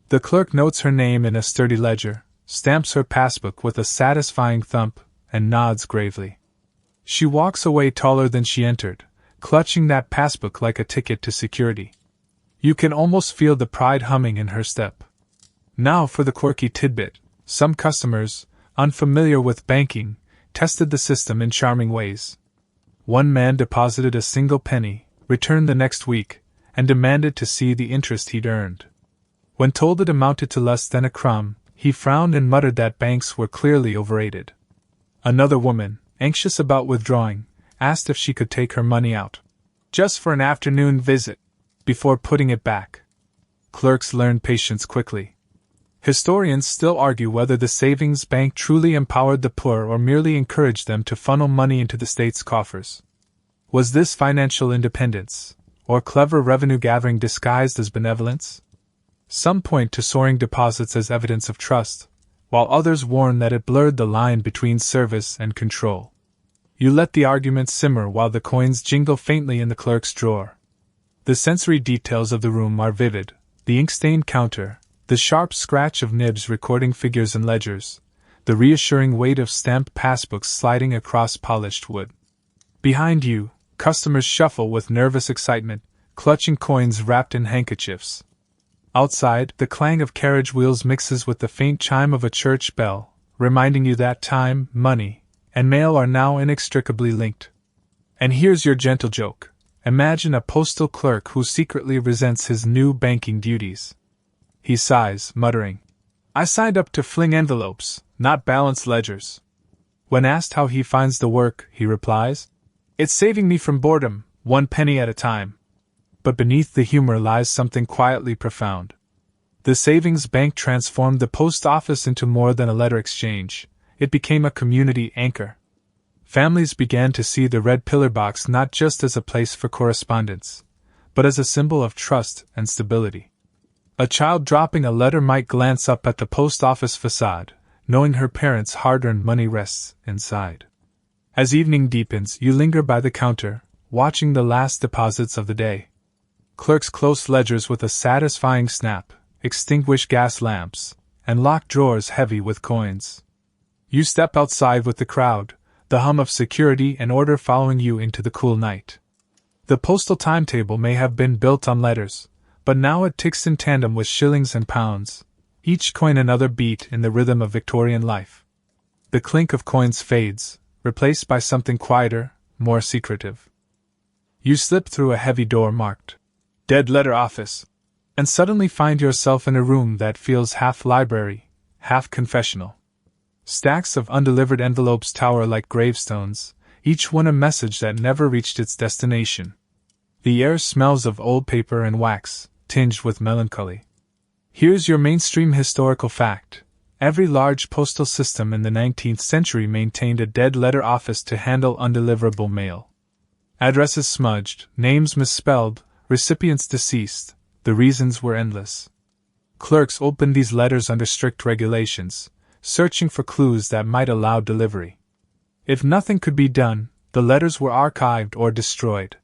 The clerk notes her name in a sturdy ledger, stamps her passbook with a satisfying thump, and nods gravely. She walks away taller than she entered, clutching that passbook like a ticket to security. You can almost feel the pride humming in her step. Now for the quirky tidbit. Some customers, unfamiliar with banking, tested the system in charming ways. One man deposited a single penny, returned the next week, and demanded to see the interest he'd earned. When told it amounted to less than a crumb, he frowned and muttered that banks were clearly overrated. Another woman, anxious about withdrawing, asked if she could take her money out, just for an afternoon visit, before putting it back. Clerks learned patience quickly. Historians still argue whether the savings bank truly empowered the poor or merely encouraged them to funnel money into the state's coffers. Was this financial independence, or clever revenue gathering disguised as benevolence? Some point to soaring deposits as evidence of trust, while others warn that it blurred the line between service and control. You let the argument simmer while the coins jingle faintly in the clerk's drawer. The sensory details of the room are vivid: the ink-stained counter, the sharp scratch of nibs recording figures and ledgers, the reassuring weight of stamped passbooks sliding across polished wood. Behind you, customers shuffle with nervous excitement, clutching coins wrapped in handkerchiefs. Outside, the clang of carriage wheels mixes with the faint chime of a church bell, reminding you that time, money, and mail are now inextricably linked. And here's your gentle joke. Imagine a postal clerk who secretly resents his new banking duties. He sighs, muttering, "I signed up to fling envelopes, not balance ledgers." When asked how he finds the work, he replies, "It's saving me from boredom, 1 penny at a time." But beneath the humor lies something quietly profound. The savings bank transformed the post office into more than a letter exchange. It became a community anchor. Families began to see the red pillar box not just as a place for correspondence, but as a symbol of trust and stability. A child dropping a letter might glance up at the post office facade, knowing her parents' hard-earned money rests inside. As evening deepens, you linger by the counter, watching the last deposits of the day. Clerks close ledgers with a satisfying snap, extinguish gas lamps, and lock drawers heavy with coins. You step outside with the crowd, the hum of security and order following you into the cool night. The postal timetable may have been built on letters, but now it ticks in tandem with shillings and pounds, each coin another beat in the rhythm of Victorian life. The clink of coins fades, replaced by something quieter, more secretive. You slip through a heavy door marked "Dead Letter Office," and suddenly find yourself in a room that feels half library, half confessional. Stacks of undelivered envelopes tower like gravestones, each one a message that never reached its destination. The air smells of old paper and wax, tinged with melancholy. Here's your mainstream historical fact. Every large postal system in the 19th century maintained a dead letter office to handle undeliverable mail. Addresses smudged, names misspelled, recipients deceased, the reasons were endless. Clerks opened these letters under strict regulations, searching for clues that might allow delivery. If nothing could be done, the letters were archived or destroyed.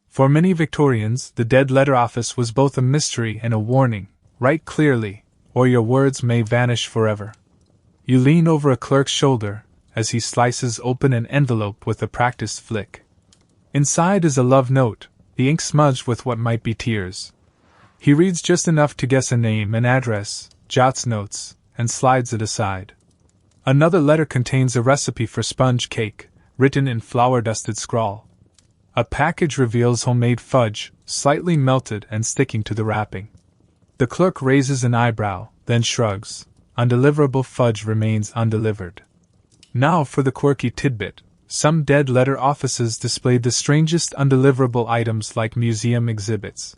For many Victorians, the dead letter office was both a mystery and a warning: write clearly, or your words may vanish forever. You lean over a clerk's shoulder as he slices open an envelope with a practiced flick. Inside is a love note, the ink smudged with what might be tears. He reads just enough to guess a name and address, jots notes, and slides it aside. Another letter contains a recipe for sponge cake, written in flour-dusted scrawl. A package reveals homemade fudge, slightly melted and sticking to the wrapping. The clerk raises an eyebrow, then shrugs. Undeliverable fudge remains undelivered. Now for the quirky tidbit. Some dead letter offices displayed the strangest undeliverable items like museum exhibits.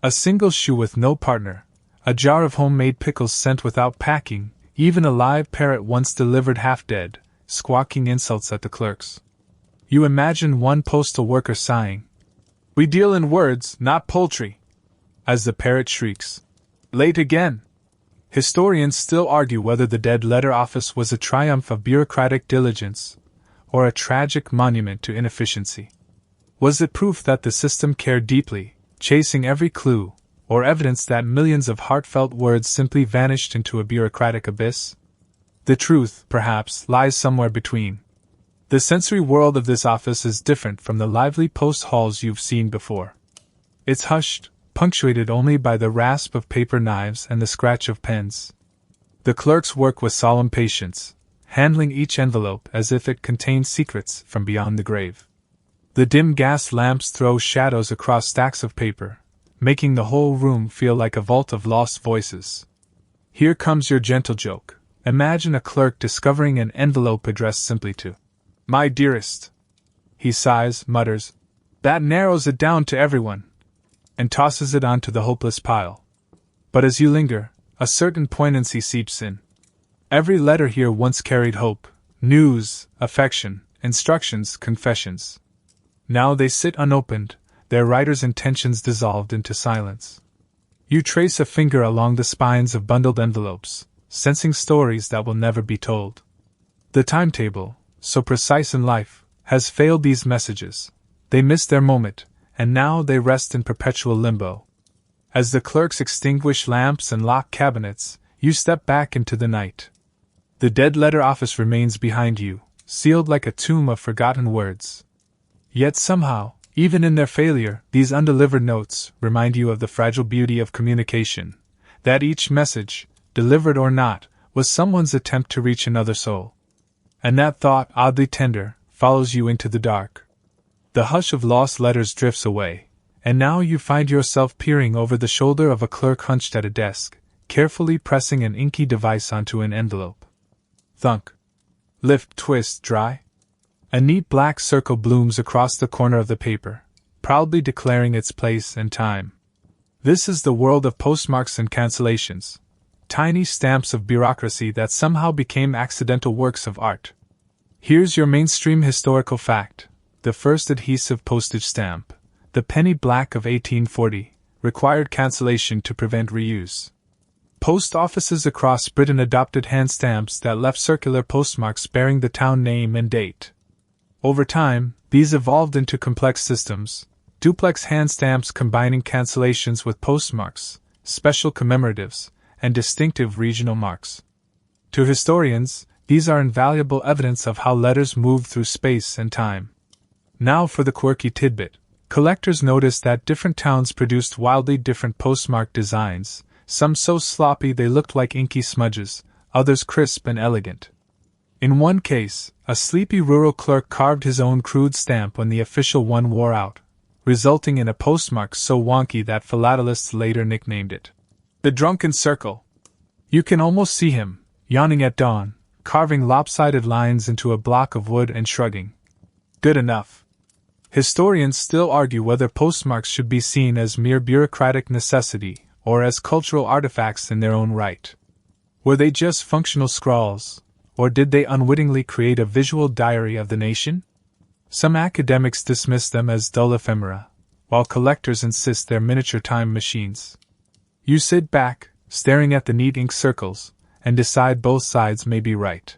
A single shoe with no partner, a jar of homemade pickles sent without packing, even a live parrot once delivered half dead, squawking insults at the clerks. You imagine one postal worker sighing, "We deal in words, not poultry," as the parrot shrieks, "Late again!" Historians still argue whether the dead letter office was a triumph of bureaucratic diligence, or a tragic monument to inefficiency. Was it proof that the system cared deeply, chasing every clue, or evidence that millions of heartfelt words simply vanished into a bureaucratic abyss? The truth, perhaps, lies somewhere between. The sensory world of this office is different from the lively post halls you've seen before. It's hushed, punctuated only by the rasp of paper knives and the scratch of pens. The clerks work with solemn patience, handling each envelope as if it contained secrets from beyond the grave. The dim gas lamps throw shadows across stacks of paper, making the whole room feel like a vault of lost voices. Here comes your gentle joke. Imagine a clerk discovering an envelope addressed simply to "My dearest." He sighs, mutters, "That narrows it down to everyone," and tosses it onto the hopeless pile. But as you linger, a certain poignancy seeps in. Every letter here once carried hope, news, affection, instructions, confessions. Now they sit unopened, their writer's intentions dissolved into silence. You trace a finger along the spines of bundled envelopes, sensing stories that will never be told. The timetable, so precise in life, has failed these messages. They missed their moment, and now they rest in perpetual limbo. As the clerks extinguish lamps and lock cabinets, you step back into the night. The dead letter office remains behind you, sealed like a tomb of forgotten words. Yet somehow, even in their failure, these undelivered notes remind you of the fragile beauty of communication, that each message, delivered or not, was someone's attempt to reach another soul. And that thought, oddly tender, follows you into the dark. The hush of lost letters drifts away, and now you find yourself peering over the shoulder of a clerk hunched at a desk, carefully pressing an inky device onto an envelope. Thunk. Lift, twist, dry. A neat black circle blooms across the corner of the paper, proudly declaring its place and time. This is the world of postmarks and cancellations, tiny stamps of bureaucracy that somehow became accidental works of art. Here's your mainstream historical fact: the first adhesive postage stamp, the penny black of 1840, required cancellation to prevent reuse. Post offices across Britain adopted hand stamps that left circular postmarks bearing the town name and date. Over time, these evolved into complex systems, duplex hand stamps combining cancellations with postmarks, special commemoratives, and distinctive regional marks. To historians, these are invaluable evidence of how letters moved through space and time. Now for the quirky tidbit. Collectors noticed that different towns produced wildly different postmark designs, some so sloppy they looked like inky smudges, others crisp and elegant. In one case, a sleepy rural clerk carved his own crude stamp when the official one wore out, resulting in a postmark so wonky that philatelists later nicknamed it the Drunken Circle. You can almost see him, yawning at dawn, carving lopsided lines into a block of wood and shrugging. Good enough. Historians still argue whether postmarks should be seen as mere bureaucratic necessity or as cultural artifacts in their own right. Were they just functional scrawls, or did they unwittingly create a visual diary of the nation? Some academics dismiss them as dull ephemera, while collectors insist they're miniature time machines. You sit back, staring at the neat ink circles, and decide both sides may be right.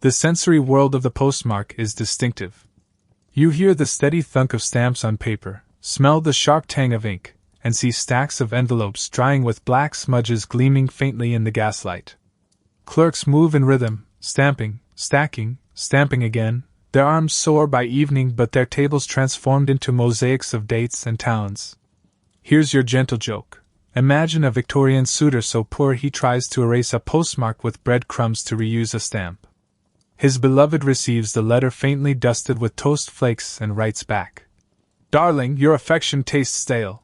The sensory world of the postmark is distinctive. You hear the steady thunk of stamps on paper, smell the sharp tang of ink, and see stacks of envelopes drying with black smudges gleaming faintly in the gaslight. Clerks move in rhythm, stamping, stacking, stamping again, their arms sore by evening but their tables transformed into mosaics of dates and towns. Here's your gentle joke. Imagine a Victorian suitor so poor he tries to erase a postmark with breadcrumbs to reuse a stamp. His beloved receives the letter faintly dusted with toast flakes and writes back, "Darling, your affection tastes stale."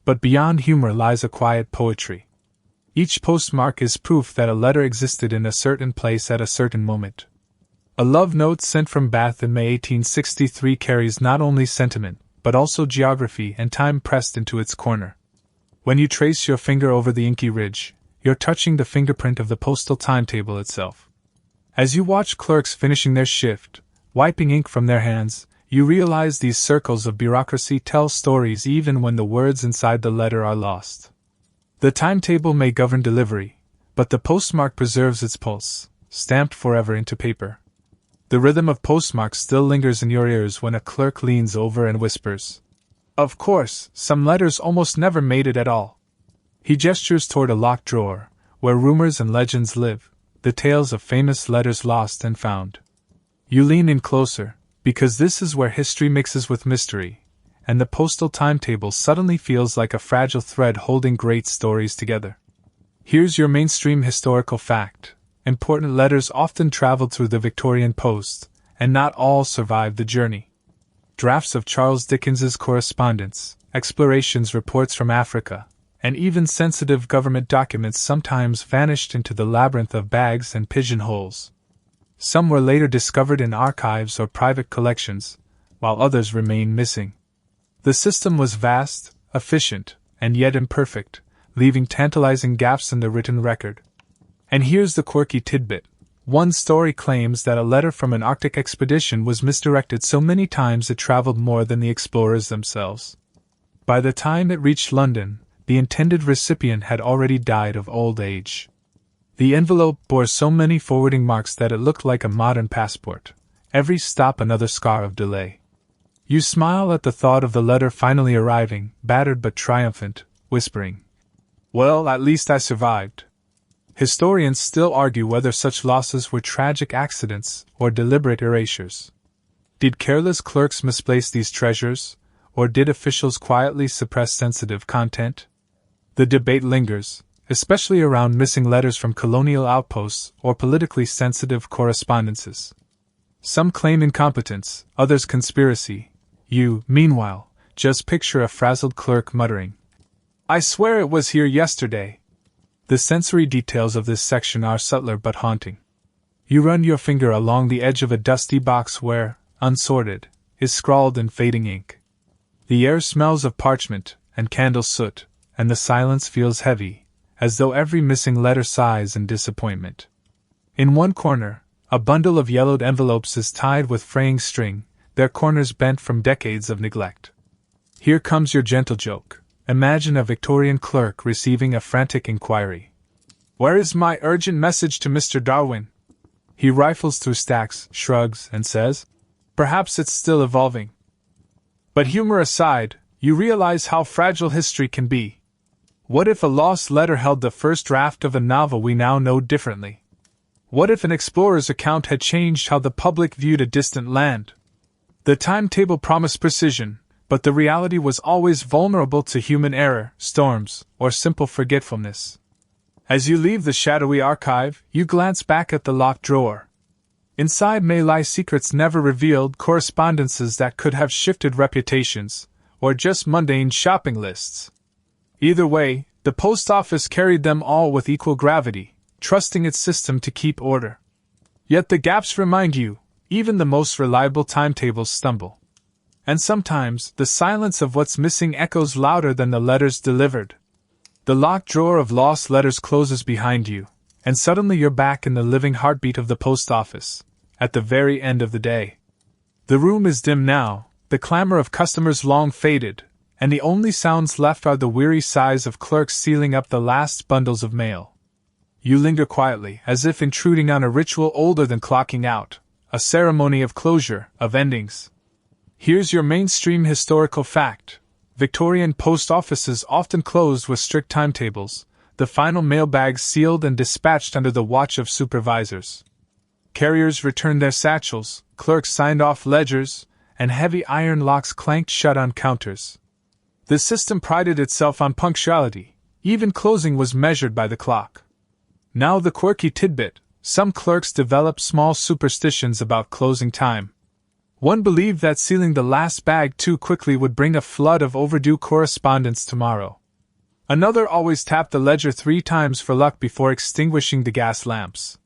But beyond humor lies a quiet poetry. Each postmark is proof that a letter existed in a certain place at a certain moment. A love note sent from Bath in May 1863 carries not only sentiment, but also geography and time pressed into its corner. When you trace your finger over the inky ridge, you're touching the fingerprint of the postal timetable itself. As you watch clerks finishing their shift, wiping ink from their hands, you realize these circles of bureaucracy tell stories even when the words inside the letter are lost. The timetable may govern delivery, but the postmark preserves its pulse, stamped forever into paper. The rhythm of postmarks still lingers in your ears when a clerk leans over and whispers, "Of course, some letters almost never made it at all." He gestures toward a locked drawer, where rumors and legends live, the tales of famous letters lost and found. You lean in closer, because this is where history mixes with mystery, and the postal timetable suddenly feels like a fragile thread holding great stories together. Here's your mainstream historical fact. Important letters often traveled through the Victorian Post, and not all survived the journey. Drafts of Charles Dickens's correspondence, explorations reports from Africa, and even sensitive government documents sometimes vanished into the labyrinth of bags and pigeonholes. Some were later discovered in archives or private collections, while others remain missing. The system was vast, efficient, and yet imperfect, leaving tantalizing gaps in the written record. And here's the quirky tidbit. One story claims that a letter from an Arctic expedition was misdirected so many times it traveled more than the explorers themselves. By the time it reached London, the intended recipient had already died of old age. The envelope bore so many forwarding marks that it looked like a modern passport, every stop another scar of delay. You smile at the thought of the letter finally arriving, battered but triumphant, whispering, "Well, at least I survived." Historians still argue whether such losses were tragic accidents or deliberate erasures. Did careless clerks misplace these treasures, or did officials quietly suppress sensitive content? The debate lingers, especially around missing letters from colonial outposts or politically sensitive correspondences. Some claim incompetence, others conspiracy. You, meanwhile, just picture a frazzled clerk muttering, "I swear it was here yesterday." The sensory details of this section are subtler but haunting. You run your finger along the edge of a dusty box where, unsorted, is scrawled in fading ink. The air smells of parchment and candle soot, and the silence feels heavy, as though every missing letter sighs in disappointment. In one corner, a bundle of yellowed envelopes is tied with fraying string, their corners bent from decades of neglect. Here comes your gentle joke. Imagine a Victorian clerk receiving a frantic inquiry. "Where is my urgent message to Mr. Darwin?" He rifles through stacks, shrugs, and says, "Perhaps it's still evolving." But humor aside, you realize how fragile history can be. What if a lost letter held the first draft of a novel we now know differently? What if an explorer's account had changed how the public viewed a distant land? The timetable promised precision, but the reality was always vulnerable to human error, storms, or simple forgetfulness. As you leave the shadowy archive, you glance back at the locked drawer. Inside may lie secrets never revealed, correspondences that could have shifted reputations, or just mundane shopping lists. Either way, the post office carried them all with equal gravity, trusting its system to keep order. Yet the gaps remind you, even the most reliable timetables stumble. And sometimes, the silence of what's missing echoes louder than the letters delivered. The locked drawer of lost letters closes behind you, and suddenly you're back in the living heartbeat of the post office, at the very end of the day. The room is dim now, the clamor of customers long faded, and the only sounds left are the weary sighs of clerks sealing up the last bundles of mail. You linger quietly, as if intruding on a ritual older than clocking out, a ceremony of closure, of endings. Here's your mainstream historical fact. Victorian post offices often closed with strict timetables, the final mailbags sealed and dispatched under the watch of supervisors. Carriers returned their satchels, clerks signed off ledgers, and heavy iron locks clanked shut on counters. The system prided itself on punctuality, even closing was measured by the clock. Now the quirky tidbit, some clerks developed small superstitions about closing time. One believed that sealing the last bag too quickly would bring a flood of overdue correspondence tomorrow. Another always tapped the ledger 3 times for luck before extinguishing the gas lamps.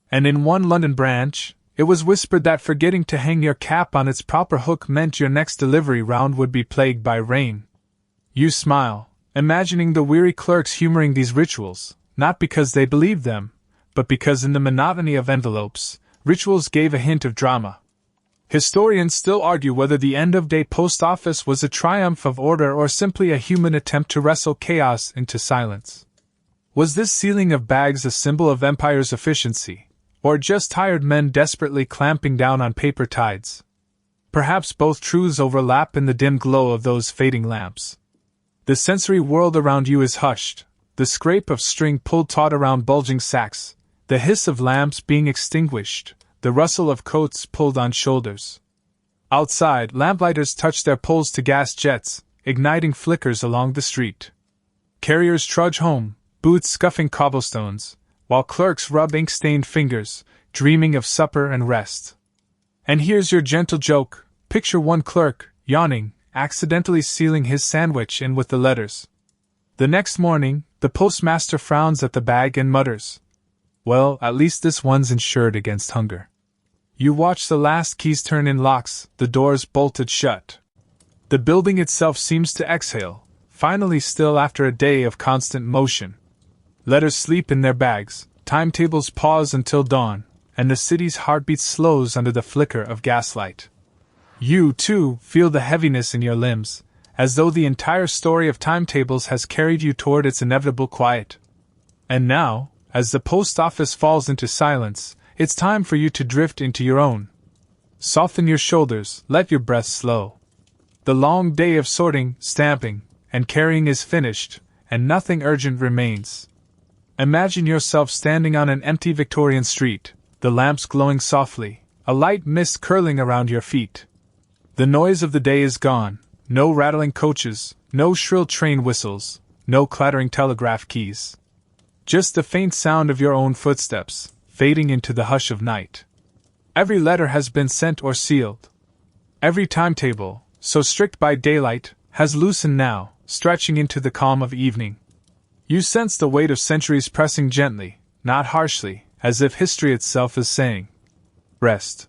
And in one London branch, it was whispered that forgetting to hang your cap on its proper hook meant your next delivery round would be plagued by rain. You smile, imagining the weary clerks humoring these rituals, not because they believed them, but because in the monotony of envelopes, rituals gave a hint of drama. Historians still argue whether the end-of-day post office was a triumph of order or simply a human attempt to wrestle chaos into silence. Was this sealing of bags a symbol of empire's efficiency, or just tired men desperately clamping down on paper tides? Perhaps both truths overlap in the dim glow of those fading lamps. The sensory world around you is hushed, the scrape of string pulled taut around bulging sacks, the hiss of lamps being extinguished, the rustle of coats pulled on shoulders. Outside, lamplighters touch their poles to gas jets, igniting flickers along the street. Carriers trudge home, boots scuffing cobblestones, while clerks rub ink-stained fingers, dreaming of supper and rest. And here's your gentle joke. Picture one clerk, yawning, accidentally sealing his sandwich in with the letters. The next morning, the postmaster frowns at the bag and mutters, "Well, at least this one's insured against hunger." You watch the last keys turn in locks, the doors bolted shut. The building itself seems to exhale, finally still after a day of constant motion. Letters sleep in their bags, timetables pause until dawn, and the city's heartbeat slows under the flicker of gaslight. You, too, feel the heaviness in your limbs, as though the entire story of timetables has carried you toward its inevitable quiet. And now, as the post office falls into silence, it's time for you to drift into your own. Soften your shoulders, let your breath slow. The long day of sorting, stamping, and carrying is finished, and nothing urgent remains. Imagine yourself standing on an empty Victorian street, the lamps glowing softly, a light mist curling around your feet. The noise of the day is gone, no rattling coaches, no shrill train whistles, no clattering telegraph keys. Just the faint sound of your own footsteps, fading into the hush of night. Every letter has been sent or sealed. Every timetable, so strict by daylight, has loosened now, stretching into the calm of evening. You sense the weight of centuries pressing gently, not harshly, as if history itself is saying, "Rest.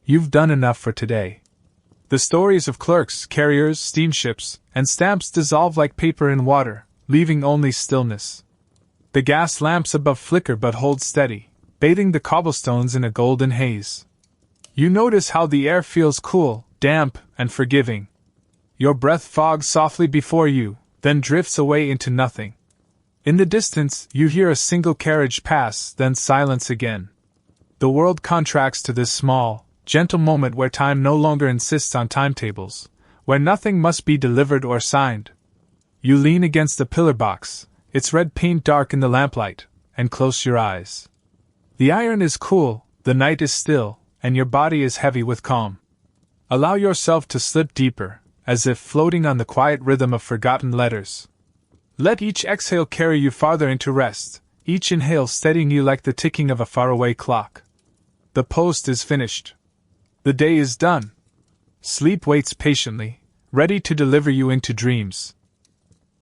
You've done enough for today." The stories of clerks, carriers, steamships, and stamps dissolve like paper in water, leaving only stillness. The gas lamps above flicker but hold steady, bathing the cobblestones in a golden haze. You notice how the air feels cool, damp, and forgiving. Your breath fogs softly before you, then drifts away into nothing. In the distance, you hear a single carriage pass, then silence again. The world contracts to this small, gentle moment where time no longer insists on timetables, where nothing must be delivered or signed. You lean against the pillar box, its red paint dark in the lamplight, and close your eyes. The iron is cool, the night is still, and your body is heavy with calm. Allow yourself to slip deeper, as if floating on the quiet rhythm of forgotten letters. Let each exhale carry you farther into rest, each inhale steadying you like the ticking of a faraway clock. The post is finished. The day is done. Sleep waits patiently, ready to deliver you into dreams.